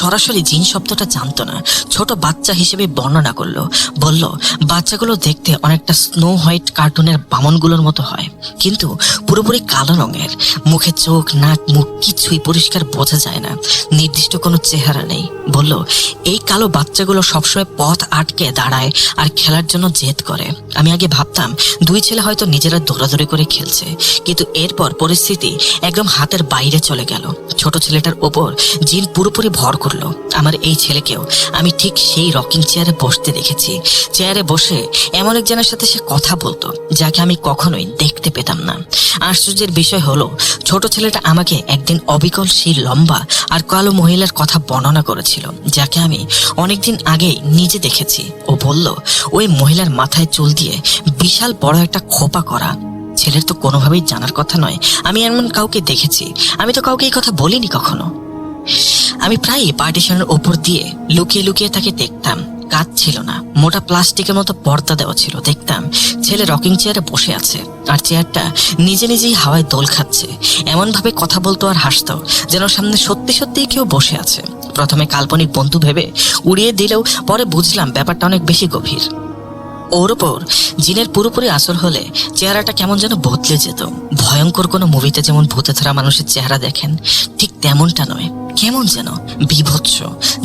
সরাসরি জিন শব্দটা জানতো না, ছোট বাচ্চা হিসেবে বর্ণনা করলো। বলল বাচ্চাগুলো দেখতে অনেকটা স্নো হোয়াইট কার্টুনের বামনগুলোর মতো হয়, কিন্তু পুরোপুরি কালো রঙের। মুখে চোখ, নাক, মুখ কিছুই পরিষ্কার বোঝা যায় না, নির্দিষ্ট কোনো চেহারা নেই। বলল এই কালো বাচ্চাগুলো সবসময় পথ আটকে দাঁড়ায় আর খেলার জন্য জেদ করে। আমি আগে ভাবতাম 2 ছেলে হয়তো নিজেরা দৌড়াদৌড়ি করে খেলছে, কিন্তু এরপর পরিস্থিতি একদম হাতের বাইরে চলে গেল। ছোট ছেলেটার ওপর জিন পুরোপুরি ভর করলো। আমার এই ছেলেকেও আমি ঠিক সেই রকিং চেয়ারে বসতে দেখেছি। চেয়ারে বসে এমন একজনের সাথে সে কথা বলতো যাকে আমি কখনোই দেখতে পেতাম না। আশ্চর্যের বিষয় হলো, ছোট ছেলেটা আমাকে একদিন অবিকল সেই লম্বা আর কালো মহিলার কথা বর্ণনা করেছিল, যাকে আমি অনেকদিন আগে নিজে দেখেছি। ও বলল ওই মহিলার মাথায় চুল দিয়ে বিশাল বড় একটা খোপা করা। ছেলের তো কোনোভাবেই জানার কথা নয় আমি এমন কাউকে দেখেছি। আমি তো কাউকে এই কথা বলিনি কখনো। আমি প্রায় পার্টিশনের ওপর দিয়ে লুকিয়ে লুকিয়ে তাকে দেখতাম। কাজ ছিল না, মোটা প্লাস্টিকের মতো পর্দা দেওয়া ছিল। দেখতাম ছেলে রকিং চেয়ারে বসে আছে আর চেয়ারটা নিজে নিজেই হাওয়ায় দোল খাচ্ছে। এমন ভাবে কথা বলতো আর হাসতো যেন সামনে সত্যি সত্যি কেউ বসে আছে। প্রথমে কাল্পনিক বন্ধু ভেবে উড়িয়ে দিলেও পরে বুঝলাম ব্যাপারটা অনেক বেশি গভীর। ওর ওপর জিনের পুরোপুরি আসর হলে চেহারাটা কেমন যেন বদলে যেত। ভয়ঙ্কর কোনো মুভিতে যেমন ভূতে ধরা মানুষের চেহারা দেখেন, ঠিক তেমনটা নয়, কেমন যেন বিভৎস,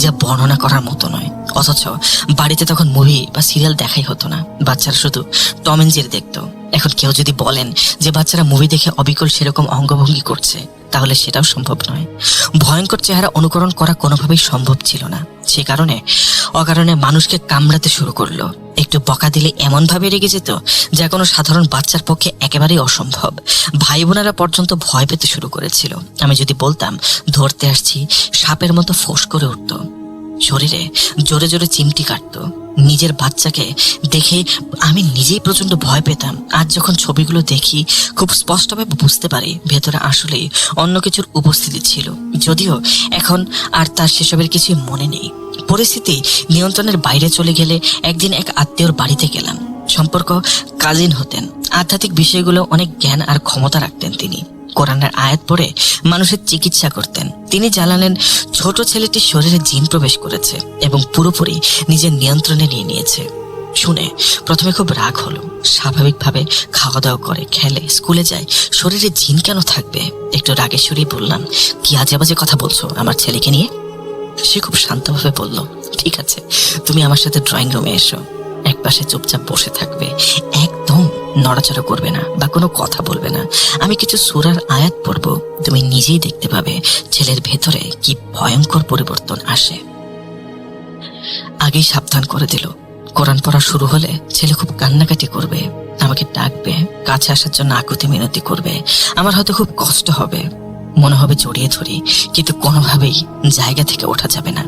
যা বর্ণনা করার মতো নয়। অথচ বাড়িতে তখন মুভি বা সিরিয়াল দেখাই হতো না, বাচ্চারা শুধু টম এন্ড জেরি দেখতো। এখন কেউ যদি বলেন যে বাচ্চারা মুভি দেখে অবিকল সেরকম অঙ্গভঙ্গি করছে, তাহলে সেটাও সম্ভব নয়। ভয়ঙ্কর চেহারা অনুকরণ করা কোনোভাবেই সম্ভব ছিল না। সে কারণে অকারণে মানুষকে কামড়াতে শুরু করলো। একটু বকা দিলে এমন ভাবে রেগে যেত যা কোনো সাধারণ বাচ্চার পক্ষে একেবারেই অসম্ভব। ভাই বোনেরা পর্যন্ত ভয় পেতে শুরু করেছিল। আমি যদি বলতাম ধরতে আসছি, সাপের মতো ফোঁস করে উঠত। শরীরে জোরে জোরে চিমটি কাটতো। নিজের বাচ্চাকে দেখে আমি নিজেই প্রচন্ড ভয় পেতাম। আজ যখন ছবিগুলো দেখি খুব স্পষ্টভাবে বুঝতে পারি ভেতরে আসলেই অন্য কিছুর উপস্থিতি ছিল, যদিও এখন আর তার সেসবের কিছুই মনে নেই। পরিস্থিতি নিয়ন্ত্রণের বাইরে চলে গেলে একদিন এক আত্মীয়র বাড়িতে গেলাম। সম্পর্ক কাজিন হতেন। আধ্যাত্মিক বিষয়গুলো অনেক জ্ঞান আর ক্ষমতা রাখতেন তিনি। কোরআনের আয়াত পড়ে মানুষের চিকিৎসা করতেন। তিনি জানালেন ছোট ছেলেটির শরীরে জিন প্রবেশ করেছে এবং পুরোপুরি নিজের নিয়ন্ত্রণে নিয়ে নিয়েছে। শুনে প্রথমে খুব রাগ হলো। স্বাভাবিকভাবে খাওয়া দাওয়া করে, খেলে, স্কুলে যায়, শরীরে জিন কেন থাকবে? একটু রাগে সুরেই বললাম, কি আজে বাজে কথা বলছো আমার ছেলেকে নিয়ে? সে খুব শান্তভাবে বলল, ঠিক আছে, তুমি আমার সাথে ড্রয়িং রুমে এসো। একপাশে চুপচাপ বসে থাকবে, একদম নড়াচড়া করবে না বা কোনো কথা বলবে না। আমি কিছু সূরার আয়াত পড়ব, তুমি নিজেই দেখতে পাবে ছেলের ভেতরে কি ভয়ঙ্কর পরিবর্তন আসে। আগেই সাবধান করে দিল, কোরআন পড়া শুরু হলে ছেলে খুব কান্নাকাটি করবে, আমাকে ডাকবে, কাছে আসার জন্য আকুতি মিনতি করবে। আমার হয়তো খুব কষ্ট হবে, মনে হবে জড়িয়ে ধরি, কিন্তু কোনোভাবেই জায়গা থেকে ওঠা যাবে না।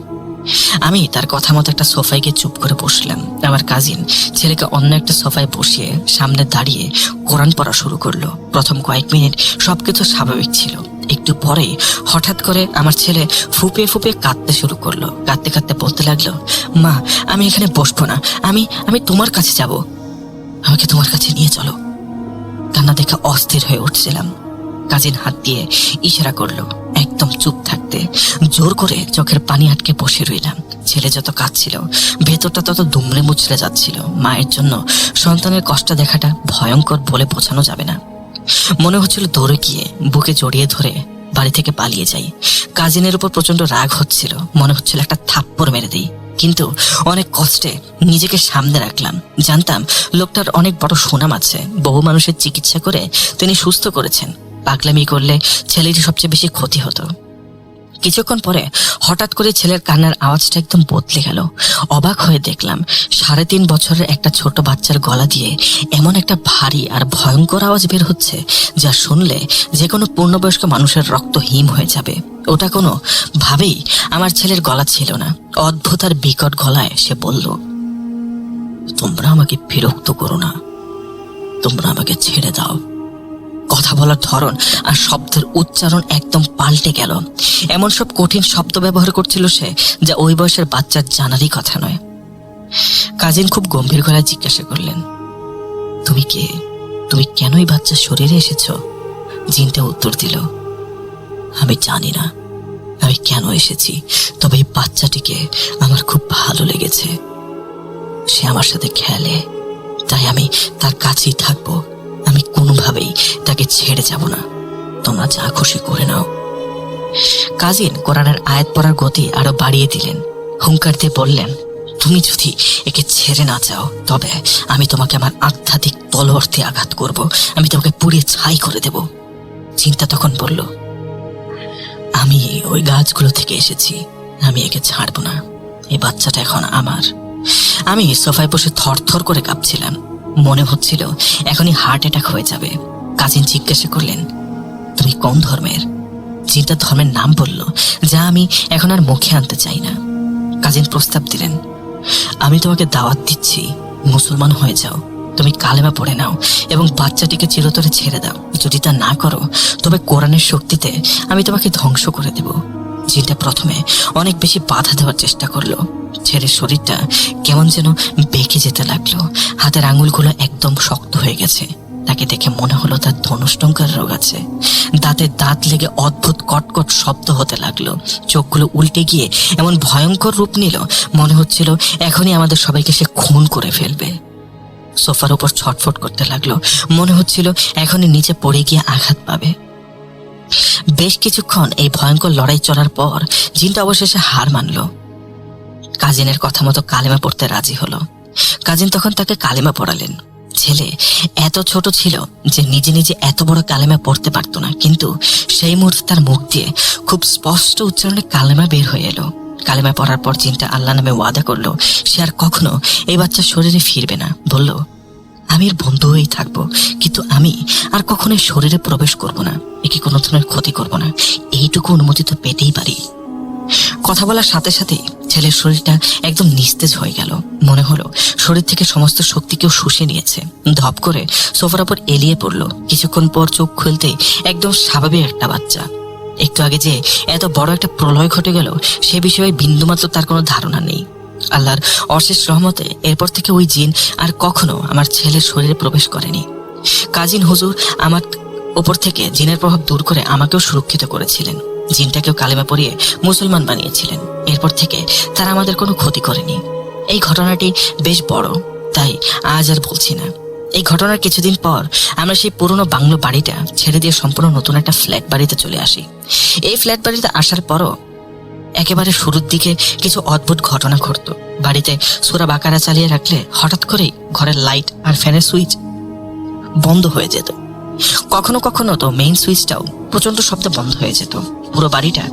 আমি তার কথা মতো একটা সোফায় গিয়ে চুপ করে বসলাম। আমার কাজিন ছেলেকে অন্য একটা সোফায় বসিয়ে সামনে দাঁড়িয়ে কোরআন পড়া শুরু করলো। প্রথম কয়েক মিনিট সবকিছু স্বাভাবিক ছিল। একটু পরে হঠাৎ করে আমার ছেলে ফুপিয়ে ফুপিয়ে কাঁদতে শুরু করলো। কাঁদতে কাঁদতে বলতে লাগলো, মা আমি এখানে বসবো না, আমি তোমার কাছে যাব, আমাকে তোমার কাছে নিয়ে চলো। কান্না দেখে অস্থির হয়ে উঠছিলাম। কাজিন হাত দিয়ে ইশারা করলো একদম চুপ থাকতে। জোর করে চোখের পানি আটকে বসে রইলাম। ছেলে যত কাঁদছিল ভেতরটা তত দুমড়ে মুচড়ে যাচ্ছিল। মায়ের জন্য সন্তানের কষ্ট দেখাটা ভয়ঙ্কর বলে বোঝানো যাবে না। মনে হচ্ছিল দৌড়ে গিয়ে বুকে জড়িয়ে ধরে বাড়ি থেকে পালিয়ে যাই। কাজিনের উপর প্রচন্ড রাগ হচ্ছিল, মনে হচ্ছিল একটা থাপ্পড় মেরে দেই। কিন্তু অনেক কষ্টে নিজেকে সামনে রাখলাম। জানতাম লোকটার অনেক বড় সুনাম আছে, বহু মানুষের চিকিৎসা করে তিনি সুস্থ করেছেন। পাগলামি করলে ছেলেটি সবচেয়ে বেশি ক্ষতি হতো। কিছুক্ষণ পরে হঠাৎ করে ছেলের কান্নার আওয়াজটা একদম বদলে গেল। অবাক হয়ে দেখলাম 3.5 বছরের একটা ছোট বাচ্চার গলা দিয়ে এমন একটা ভারী আর ভয়ঙ্কর আওয়াজ বের হচ্ছে, যা শুনলে যে কোনো পূর্ণবয়স্ক মানুষের রক্ত হিম হয়ে যাবে। ওটা কোনো ভাবেই আমার ছেলের গলা ছিল না। অদ্ভুত আর বিকট গলায় সে বলল, তোমরা আমাকে বিরক্ত করো না, তোমরা আমাকে ছেড়ে দাও। কথা বলার ধরন আর শব্দের উচ্চারণ একদম পাল্টে গেল। এমন সব কঠিন শব্দ ব্যবহার করছিল সে, যা ওই বয়সের বাচ্চার জানারই কথা নয়। কাজিন খুব গম্ভীর গলায় জিজ্ঞাসা করলেন, তুমি কে? তুমি কেন এই বাচ্চার শরীরে এসেছ? জিনটা উত্তর দিল, আমি জানি না আমি কেন এসেছি, তবে এই বাচ্চাটিকে আমার খুব ভালো লেগেছে। সে আমার সাথে খেলে, তাই আমি তার কাছেই থাকবো। আমি কোনোভাবেই তাকে ছেড়ে যাব না। তোমরা যা খুশি করে নাও। কাজিন কোরআনের আয়াত পড়ার গতি আরো বাড়িয়ে দিলেন। হুঙ্কার দিয়ে বললেন, তুমি যদি একে ছেড়ে না চাও, তবে আমি তোমাকে আমার আধ্যাত্মিক তলোয়ার দিয়ে আঘাত করব। আমি তোমাকে পুড়িয়ে ছাই করে দেব। চিন্তা তখন বলল, আমি ওই গাছগুলো থেকে এসেছি, আমি একে ছাড়বো না। এই বাচ্চাটা এখন আমার। আমি সোফায় বসে থরথর করে কাঁপছিলাম। মনে হচ্ছিল এখনই হার্ট অ্যাটাক হয়ে যাবে। কাজিন জিজ্ঞাসা করলেন, তুমি কোন ধর্মের? জিনটা ধর্মের নাম বলল, যা আমি এখন আর মুখে আনতে চাই না। কাজিন প্রস্তাব দিলেন, আমি তোমাকে দাওয়াত দিচ্ছি, মুসলমান হয়ে যাও। তুমি কালেমা পড়ে নাও এবং বাচ্চাটিকে চিরতরে ছেড়ে দাও। যদি তা না করো, তবে কোরআনের শক্তিতে আমি তোমাকে ধ্বংস করে দেব। জিনটা প্রথমে অনেক বেশি বাধা দেওয়ার চেষ্টা করলো। ছেলের শরীরটা কেমন যেন বেঁকে যেতে লাগলো। হাতের আঙুলগুলো একদম শক্ত হয়ে গেছে। তাকে দেখে মনে হলো তার ধনুষ্টঙ্কার রোগ আছে। দাঁতে দাঁত লেগে অদ্ভুত কটকট শব্দ হতে লাগলো। চোখগুলো উল্টে গিয়ে এমন ভয়ঙ্কর রূপ নিল, মনে হচ্ছিল এখনই আমাদের সবাইকে সে খুন করে ফেলবে। সোফার উপর ছটফট করতে লাগলো, মনে হচ্ছিল এখনই নিচে পড়ে গিয়ে আঘাত পাবে। বেশ কিছুক্ষণ এই ভয়ঙ্কর লড়াই চলার পর জিনটা অবশেষে হার মানল। কাজিনের কথা মতো কালেমা পড়তে রাজি হলো। কাজিন তখন তাকে কালেমা পড়ালেন। ছেলে এত ছোট ছিল যে নিজে নিজে এত বড় কালেমা পড়তে পারতো না, কিন্তু সেই মুহূর্তে তার মুখ দিয়ে খুব স্পষ্ট উচ্চারণে কালেমা বের হয়ে এলো। কালেমা পড়ার পর জিনটা আল্লাহ নামে ওয়াদা করলো সে আর কখনো এই বাচ্চার শরীরে ফিরবে না। বলল, আমি এর বন্ধু হয়েই থাকবো, কিন্তু আমি আর কখনোই শরীরে প্রবেশ করব না। একে কোনো ধরনের ক্ষতি করব না। এইটুকু অনুমতি তো পেতেই পারি। কথা বলার সাথে সাথে ছেলের শরীরটা একদম নিস্তেজ হয়ে গেল। মনে হলো শরীর থেকে সমস্ত শক্তি কেউ শুষে নিয়েছে। ধপ করে সোফার উপর এলিয়ে পড়লো। কিছুক্ষণ পর চোখ খুলতেই একদম স্বাভাবিক একটা বাচ্চা। একটু আগে যে এত বড় একটা প্রলয় ঘটে গেল, সে বিষয়ে বিন্দুমাত্র তার কোনো ধারণা নেই। আল্লাহর অশেষ রহমতে এরপর থেকে ওই জিন আর কখনো আমার ছেলের শরীরে প্রবেশ করেনি। কাজিন হুজুর আমার ওপর থেকে জিনের প্রভাব দূর করে আমাকেও সুরক্ষিত করেছিলেন। জিনটাকেও কালেমা পড়িয়ে মুসলমান বানিয়েছিলেন। এরপর থেকে তারা আমাদের কোনো ক্ষতি করেনি। এই ঘটনাটি বেশ বড়, তাই আজ আর বলছি না। এই ঘটনার কিছুদিন পর আমরা সেই পুরনো বাংলো বাড়িটা ছেড়ে দিয়ে সম্পূর্ণ নতুন একটা ফ্ল্যাট বাড়িতে চলে আসি। এই ফ্ল্যাট বাড়িতে আসার পরও একেবারে শুরুর দিকে কিছু অদ্ভুত ঘটনা ঘটত। বাড়িতে সূরা বাকারা চালিয়ে রাখলে হঠাৎ করেই ঘরের লাইট আর ফ্যানের সুইচ বন্ধ হয়ে যেত। কখনো কখনো তো মেইন সুইচটাও প্রচন্ড শব্দে বন্ধ হয়ে যেত। পুরো বাড়িটা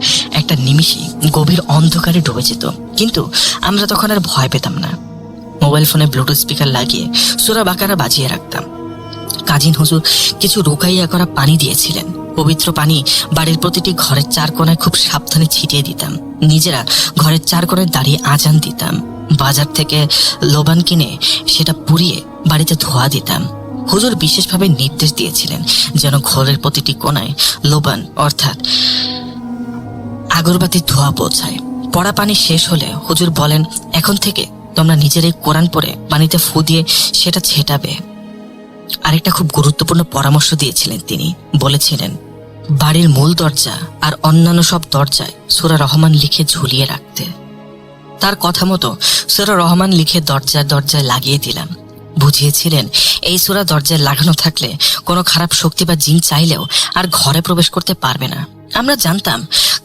একটা নিমিষেই গভীর অন্ধকারে ডুবে যেত। কিন্তু আমরা তখন আর ভয় পেতাম না। মোবাইল ফোনে ব্লুটুথ স্পিকার লাগিয়ে সূরা বাকারা বাজিয়ে রাখতাম। কাজিন হুজুর কিছু রুকাইয়া করা পানি দিয়েছিলেন। পবিত্র পানি বাড়ির প্রতিটি ঘরের 4 কোণায় খুব সাবধানে ছিটিয়ে দিতাম। নিজেরা ঘরের 4 কোণায় দাঁড়িয়ে আজান দিতাম। বাজার থেকে লোবান কিনে সেটা পুড়িয়ে বাড়িতে ধোয়া দিতাম। হুজুর বিশেষভাবে নির্দেশ দিয়েছিলেন যেন ঘরের প্রতিটি কোণায় লোবান অর্থাৎ আগরবাতির ধোয়া পৌঁছায়। পড়া পানি শেষ হলে হুজুর বলেন, এখন থেকে তোমরা নিজেরাই কোরআন পড়ে পানিতে ফু দিয়ে সেটা ছেটাবে। আরেকটা খুব গুরুত্বপূর্ণ পরামর্শ দিয়েছিলেন তিনি। বলেছিলেন, বাড়ির মূল দরজা আর অন্যান্য সব দরজায় সূরা রহমান লিখে ঝুলিয়ে রাখতে। তার কথা মতো সূরা রহমান লিখে দরজায় দরজায় লাগিয়ে দিলাম। বুঝিয়েছিলেন এই সূরা দরজায় লাগানো থাকলে কোনো খারাপ শক্তি বা জিন চাইলেও আর ঘরে প্রবেশ করতে পারবে না। আমরা জানতাম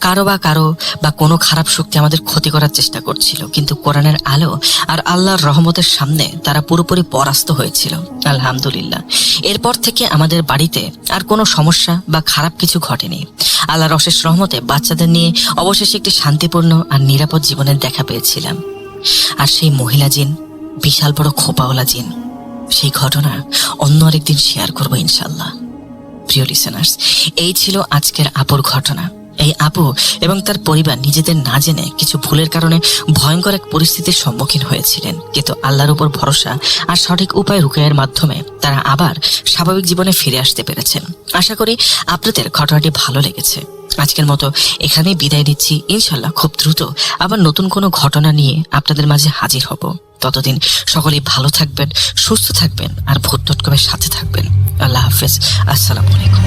কারো বা কোনো খারাপ শক্তি আমাদের ক্ষতি করার চেষ্টা করছিল, কিন্তু কোরআনের আলো আর আল্লাহর রহমতের সামনে তারা পুরোপুরি পরাস্ত হয়েছিল। আলহামদুলিল্লাহ, এরপর থেকে আমাদের বাড়িতে আর কোনো সমস্যা বা খারাপ কিছু ঘটেনি। আল্লাহর অশেষ রহমতে বাচ্চাদের নিয়ে অবশেষে একটি শান্তিপূর্ণ আর নিরাপদ জীবনের দেখা পেয়েছিলাম। আর সেই মহিলা জিন, বিশাল বড় খোপাওয়ালা জিন, সেই ঘটনা অন্য আরেকদিন শেয়ার করবো ইনশাল্লাহ। প্রিয় লিসেনার্স, এই ছিল আজকের আপুর ঘটনা। এই আপু এবং তার পরিবার নিজেদের না জেনে কিছু ভুলের কারণে ভয়ঙ্কর এক পরিস্থিতির সম্মুখীন হয়েছিলেন, কিন্তু আল্লাহর উপর ভরসা আর সঠিক উপায় রুকায়ের মাধ্যমে তারা আবার স্বাভাবিক জীবনে ফিরে আসতে পেরেছেন। আশা করি আপনাদের ঘটনাটি ভালো লেগেছে। আজকের মতো এখানেই বিদায় নিচ্ছি। ইনশাল্লাহ খুব দ্রুত আবার নতুন কোনো ঘটনা নিয়ে আপনাদের মাঝে হাজির হব। ততদিন সকলেই ভালো থাকবেন, সুস্থ থাকবেন আর ভূত.com-এর সাথে থাকবেন। আল্লাহ হাফেজ। আসসালামু আলাইকুম।